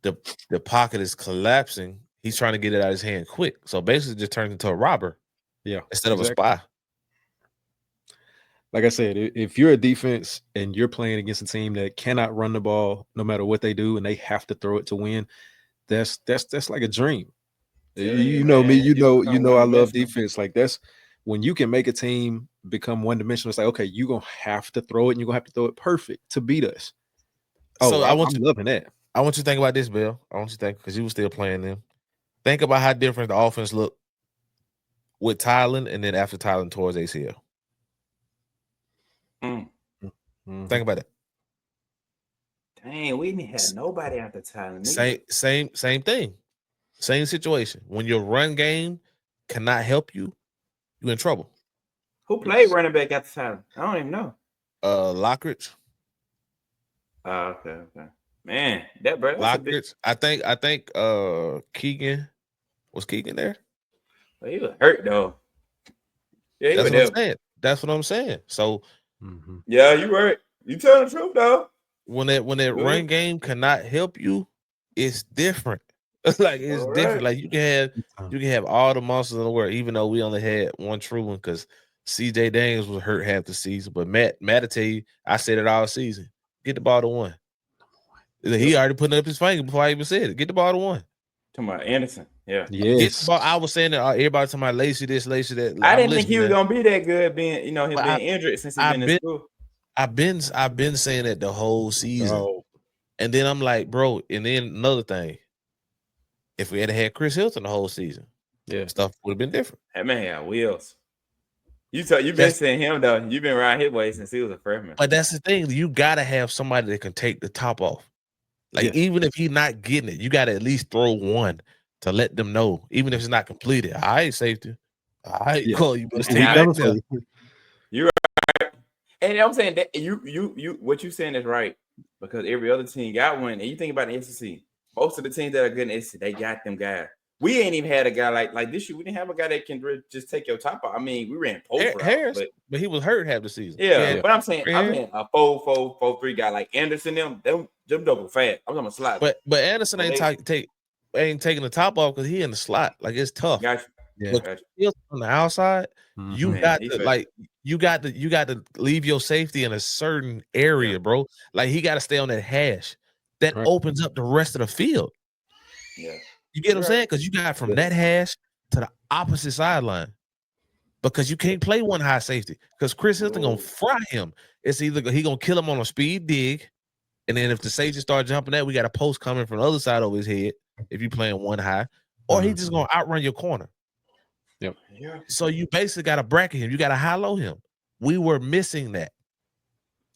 the pocket is collapsing, he's trying to get it out of his hand quick. So basically, just turns into a robber. Yeah, instead of a spy. Like I said, if you're a defense and you're playing against a team that cannot run the ball no matter what they do, and they have to throw it to win, that's like a dream. Yeah, you know me, you know I love defense. Like that's when you can make a team become one dimensional. It's like, okay, you're gonna have to throw it, and you're gonna have to throw it perfect to beat us. So I'm loving that. I want you to think about this, Bill. I want you to think, because you were still playing them. Think about how different the offense looked with Tylen and then after Tylen towards ACL. Mm-hmm. Think about it. Dang, we didn't have nobody after Tylen. Same thing. Same situation. When your run game cannot help you, you're in trouble. Who played running back after Tylen? I don't even know. Lockridge. Okay. Man, that bro. Lockridge. I think Keegan was Keegan there. Well, he was hurt though. Yeah, that's what I'm saying. That's what I'm saying. So, yeah, you right. You telling the truth though. When that run game cannot help you, it's different. Like it's different. Like you can have all the monsters in the world, even though we only had one true one because CJ Daniels was hurt half the season. But Matt will tell you, I said it all season. Get the ball to one. He already putting up his finger before I even said it. Get the ball to one. Talking about Anderson. Yeah. Yes. I was saying that everybody talking about Lacey this, Lacey that. I didn't think he was gonna be that good being, him being injured since he's been in school. I've been saying that the whole season. And then I'm like, bro, and then another thing. If we had had Chris Hilton the whole season, stuff would have been different. That man had wheels. You've been saying him though. You've been riding his way since he was a freshman. But that's the thing. You gotta have somebody that can take the top off. Like even if he's not getting it, you gotta at least throw one to let them know, even if it's not completed. All right, safety. All right, cool. You better stay back there. You're right. And I'm saying that you what you saying is right, because every other team got one. And you think about the SEC. Most of the teams that are good in the SEC, they got them guys. We ain't even had a guy like this year. We didn't have a guy that can just take your top off. I mean, we ran Harris, but he was hurt half the season. Yeah, but I'm saying a 4-4-4-3 guy like Anderson. Them double fat. I'm talking slot. But Anderson ain't taking the top off because he in the slot. Like it's tough. Gotcha. Yeah, gotcha. On the outside, you got to leave your safety in a certain area, bro. Like he got to stay on that hash. That opens up the rest of the field. Yeah. You get what I'm saying? Because you got from that hash to the opposite sideline. Because you can't play one high safety. Because Chris Hilton gonna fry him. It's either he gonna kill him on a speed dig, and then if the safety start jumping that, we got a post coming from the other side over his head. If you playing one high, or he just gonna outrun your corner. Yep. Yeah. So you basically got to bracket him. You got to high-low him. We were missing that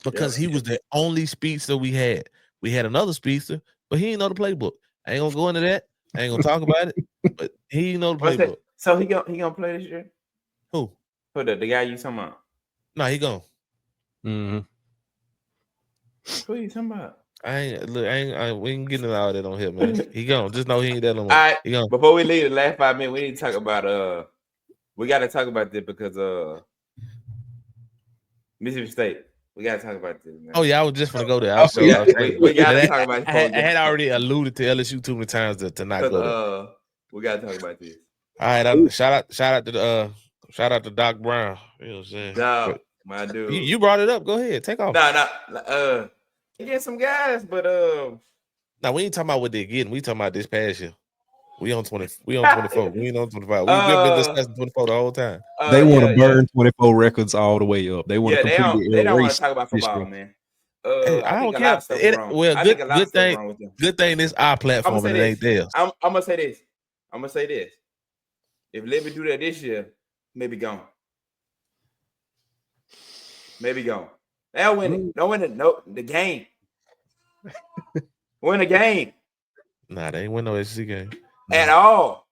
because he was the only speedster we had. We had another speedster, but he didn't know the playbook. I ain't gonna go into that. I ain't gonna talk about it, but he didn't know the playbook. So he gonna play this year? Who? Who the guy you talking about? No, he gone. Mm-hmm. Who you talking about? We ain't getting all that on him, man. He gone. Just know he ain't that no more. All right. He gone. Before we leave the last 5 minutes, we need to talk about we gotta talk about this because Mississippi State. We gotta talk about this, man. Oh yeah, I was just gonna go there. We gotta talk about this. I had already alluded to LSU too many times to not go there. We gotta talk about this. All right, shout out to Doc Brown. You know what I'm saying? Dog, my dude. You brought it up. Go ahead, take off. Get some guys, but Now we ain't talking about what they're getting. We talking about this past year. We on 20. We on 24. We ain't on 25. We've been discussing 24 the whole time. They want to burn 24 records all the way up. They want to completely they don't want erase to talk about football, history. man. Hey, I don't care. Good thing. Good thing this our platform and it ain't theirs. I'm gonna say this. If Libby do that this year, maybe gone. They'll win it. Don't win it. No, the game. Win the game. Nah, they ain't win no SEC game at all.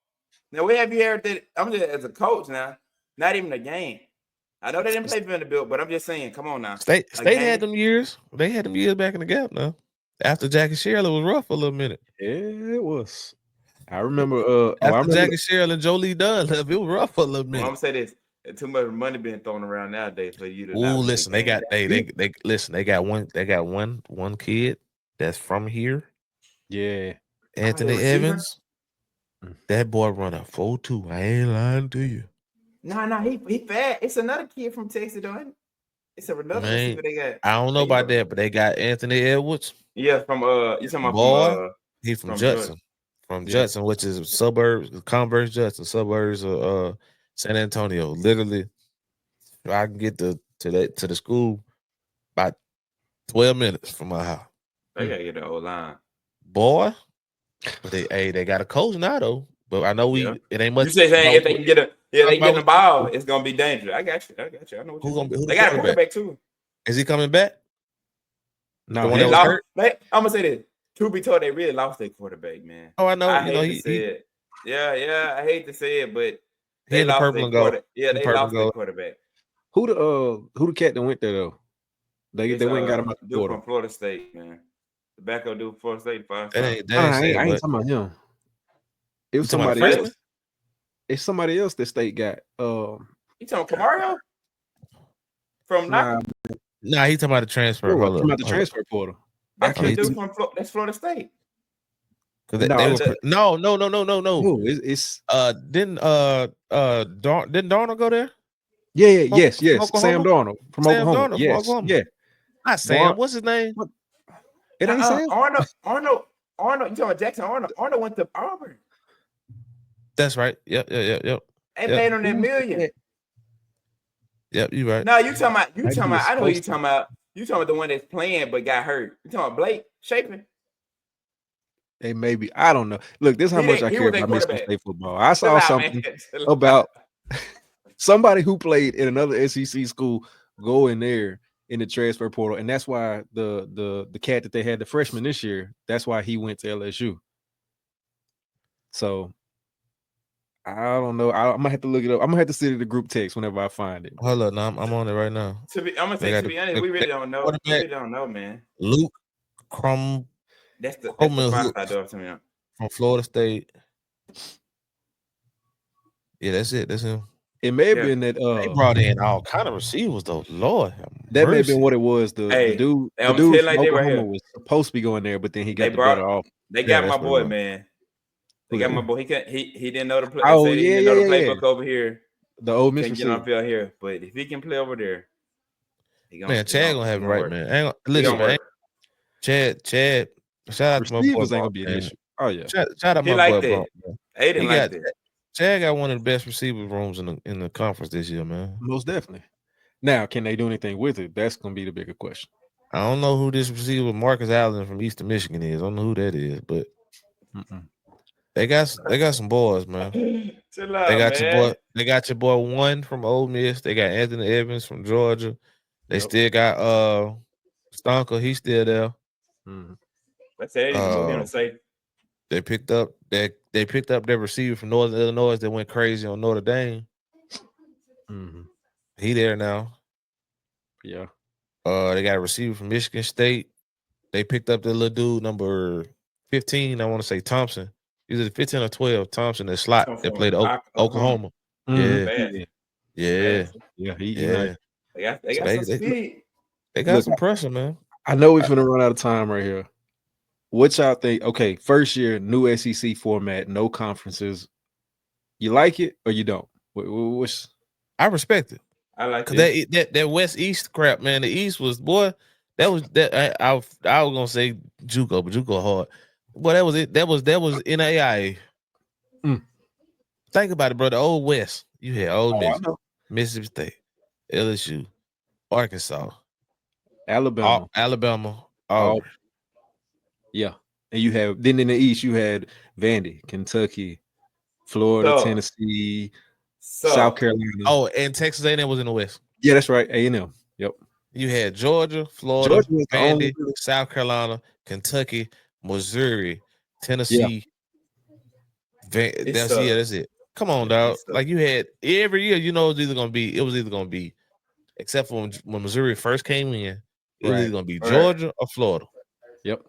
Now, where have you heard that? I'm just as a coach now, not even a game. I know they didn't play Vanderbilt, but I'm just saying, come on now. State had them years. They had them years back in the gap now. After Jackie Sherrill, it was rough for a little minute. Yeah, it was. I remember after Jackie Sherrill and Jolie Dunn left, it was rough for a little minute. I'm gonna say this. Too much money being thrown around nowadays for you to. Oh, listen, they got one kid that's from here. Yeah, Anthony Evans. That boy run a 4.2. I ain't lying to you. No, he fat. It's another kid from Texas, though. It's another receiver they got. I don't know about that, but they got Anthony Edwards. Yeah, from you talking about boy? He from Judson. From Judson, which is suburbs, Converse Judson, suburbs of San Antonio. Literally, I can get to the school about 12 minutes from my house. They gotta get the old line. Boy. But they got a coach now though. But I know it ain't much. You say if they can get the ball, it's gonna be dangerous. I got you. I know what you're saying. They got a quarterback too. Is he coming back? No, I'm gonna say this. Truth be told, they really lost their quarterback, man. Oh, I know. I hate to say it. Yeah, I hate to say it, but they lost their quarterback. Yeah, they lost their quarterback. Who the cat that went there though? They went and got him out the dude from Florida State, man. The backup dude, Florida State. I ain't talking about him. It was somebody else. It's somebody else that State got. You talking Camario? From Nah, he talking about the transfer. Talking about the transfer portal. That's Florida State. No. Ooh, it's didn't Darnold go there? Yeah, yes. Sam Darnold from Oklahoma. Yes, yeah. Not Sam. What's his name? It ain't Sam. Arnold. You talking about Jackson Arnold? Arnold went to Auburn. That's right. Yep. They paid him that million. Yep, you right. No, you talking about. I know what you talking about. You talking about the one that's playing but got hurt. You talking about Blake Shapen? Hey, maybe I don't know. Look, this is how much I care about Michigan State football. I saw something about somebody who played in another SEC school go in there in the transfer portal, and that's why the cat that they had, the freshman this year, that's why he went to LSU. So I don't know. I'm gonna have to look it up. I'm gonna have to send it the group text whenever I find it. Hold up, I'm on it right now. To be honest, we really don't know. We really don't know, man. Luke Crum. That's the to me. From Florida State. Yeah, that's it. That's him. It may have been that they brought in all kind of receivers though. Lord, that may have been what it was. The dude from Oklahoma was supposed to be going there, but then he got the better off. They got my boy, man. They got my boy. He didn't know the play. Oh, he didn't know the playbook over here. The old Miss get on field here, but if he can play over there, Chad gonna have him right, man. Listen, man. Chad. Shout out to my boy. Ain't gonna be an issue. Oh yeah. Shout out my boy. Bro, Aiden liked it. Chad got one of the best receiver rooms in the conference this year, man. Most definitely. Now, can they do anything with it? That's gonna be the bigger question. I don't know who this receiver Marcus Allen from Eastern Michigan is. I don't know who that is, but they got some boys, man. Chill out, they got man. your boy. They got your boy one from Ole Miss. They got Anthony Evans from Georgia. They still got Stonker. He's still there. Let's say they picked up their receiver from Northern Illinois that went crazy on Notre Dame. He there now. Yeah. They got a receiver from Michigan State. They picked up the little dude number 15. I want to say Thompson. Either 15 or 12. Thompson that slot that played Oklahoma. They got some pressure, man. I know we're gonna run out of time right here. What y'all think? Okay, first year, new SEC format, no conferences. You like it or you don't? I respect it. I like it. That West East crap, man. The East was I was gonna say JUCO, but JUCO hard. Well, that was it. That was NAIA. Mm. Think about it, bro. The old West. You had Ole Oh, I Miss, know. Mississippi State, LSU, Arkansas, Alabama. Alabama, All Auburn. yeah. And you have then in the East, you had Vandy, Kentucky, Florida, So- Tennessee, So South Carolina. Oh, and Texas A&M was in the West. Yeah, that's right. A&M. Yep. You had Georgia, Florida, Georgia was the only Vandy, South Carolina, Kentucky, Missouri, Tennessee. That's sucks. that's it. Come on, It dog. sucks. Like you had every year, you know, it was either gonna be, except for when Missouri first came in, it was Right. either gonna be Right. Georgia or Florida. Yep.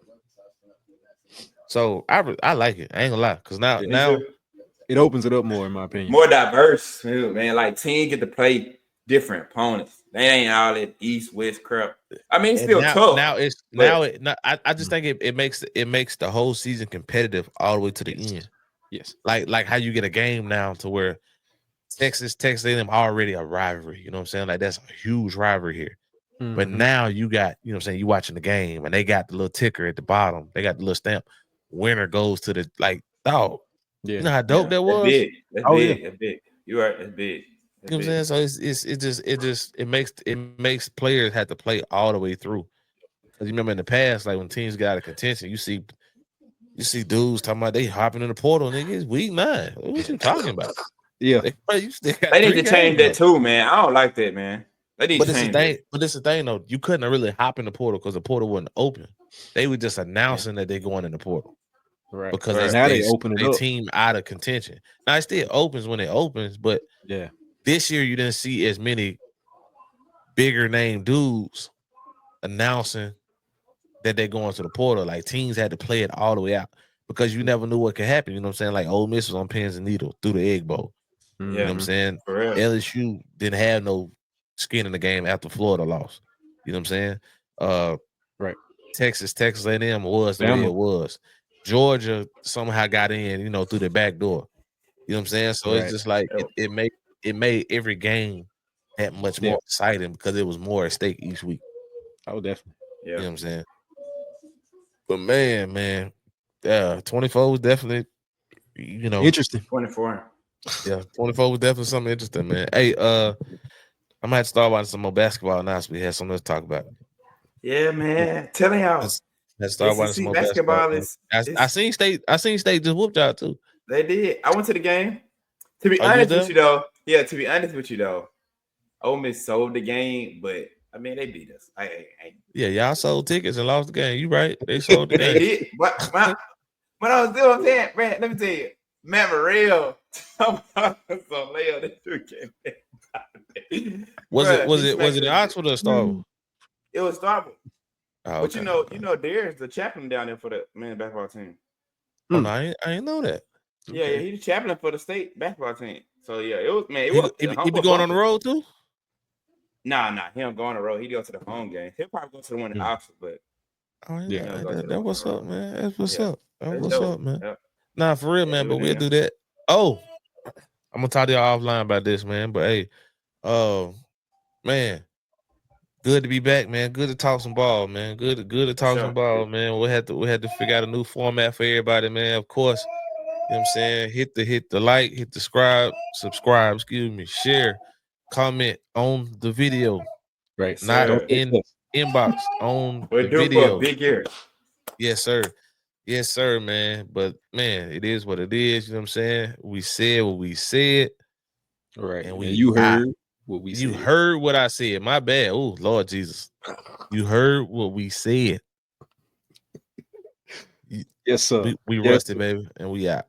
So I like it. I ain't gonna lie, because now Me now too. It opens it up more, in my opinion. More diverse, man. Like teams get to play different opponents. They ain't all that East West crap. I mean, it's and still tough. now it's but- I just think it makes the whole season competitive all the way to the end. Yes. Like how you get a game now to where Texas A&M already a rivalry. You know what I'm saying? Like that's a huge rivalry here. But Mhm. now you got, you know what I'm saying, you watching the game and they got the little ticker at the bottom. They got the little stamp. Winner goes to the, like, dog. Yeah. You know how dope that That's was? big. That's Oh, big. That's big. You're right. That's big. That's You know what I'm saying? So it makes players have to play all the way through. Because you remember in the past, like when teams get out of contention, you see dudes talking about they hopping in the portal, nigga. It's week 9. What you talking about? Yeah. You still got They need 3 to change games that left. too, man. I don't like that, man. They need But to this is change the thing. that. But this is the thing, though. You couldn't really hop in the portal because the portal wasn't open. They were just announcing that they're going in the portal Right. because Right. Now they open it they up. team out of contention. Now it still opens when it opens, but Yeah. this year you didn't see as many bigger name dudes announcing that they're going to the portal. Like teams had to play it all the way out because you never knew what could happen. You know what I'm saying? Like Ole Miss was on pins and needles through the Egg Bowl. Mhm. You know what I'm saying? For real. LSU didn't have no skin in the game after Florida lost. You know what I'm saying? Right. Texas A&M was the way Bama. it was. Georgia somehow got in, you know, through the back door. You know what I'm saying? So Right. it's just like it made every game that much Yeah. more exciting because it was more at stake each week. Oh, definitely. Yeah. You know what I'm saying? But man, 24 was definitely, you know, Interesting. 24. yeah, 24 was definitely something interesting, man. Hey, I'm gonna have to start watching some more basketball now, so we have something to talk about. Yeah, man. Telling y'all, Let's start watching some ACC more basketball basketball. I seen State just whooped y'all too. They did. I went to the game. To be Oh, you honest was with you, though, to be honest with you, though, Ole Miss sold the game, but I mean, they beat us. Yeah, y'all sold tickets and lost the game. You right? They sold the They game. did. But when I was doing that, man, let me tell you, Matt Morrell, so Leo, this dude came. Was it in in Oxford or Starville? It was Starville. Oh, But okay. you know, Darius the chaplain down there for the men's basketball team. Oh no, I didn't know that. Yeah, Okay. he's the chaplain for the state basketball team. So yeah, it was man. It He, was, he be going on the road too. Nah, he don't go on the road. He go to the home game. He'll probably go to the one in Oxford, but Oh Yeah, yeah, go to the that what's one up, on man. That's what's Yeah. up. That's That's what's dope. up, man. Yep. Nah, for real, Yeah, man. do But it we'll again. do that. Oh, I'm gonna talk to y'all offline about this, man. But hey, man, good to be back, man. Good to talk some ball, man. Good to talk Sure. some ball, man. We had to figure out a new format for everybody, man. Of course, you know what I'm saying. Hit the like, hit the subscribe, excuse me, share, comment on the video, Right. not Sir. in inbox on We're the due for video. a big year. Yes, sir. Yes, sir, man. But man, it is what it is. You know what I'm saying? We said what we said. All right. And And you heard what we You said. heard what I said. My bad. Oh, Lord Jesus. You heard what we said. Yes, sir. We Yes, rusted, sir. baby, and we out.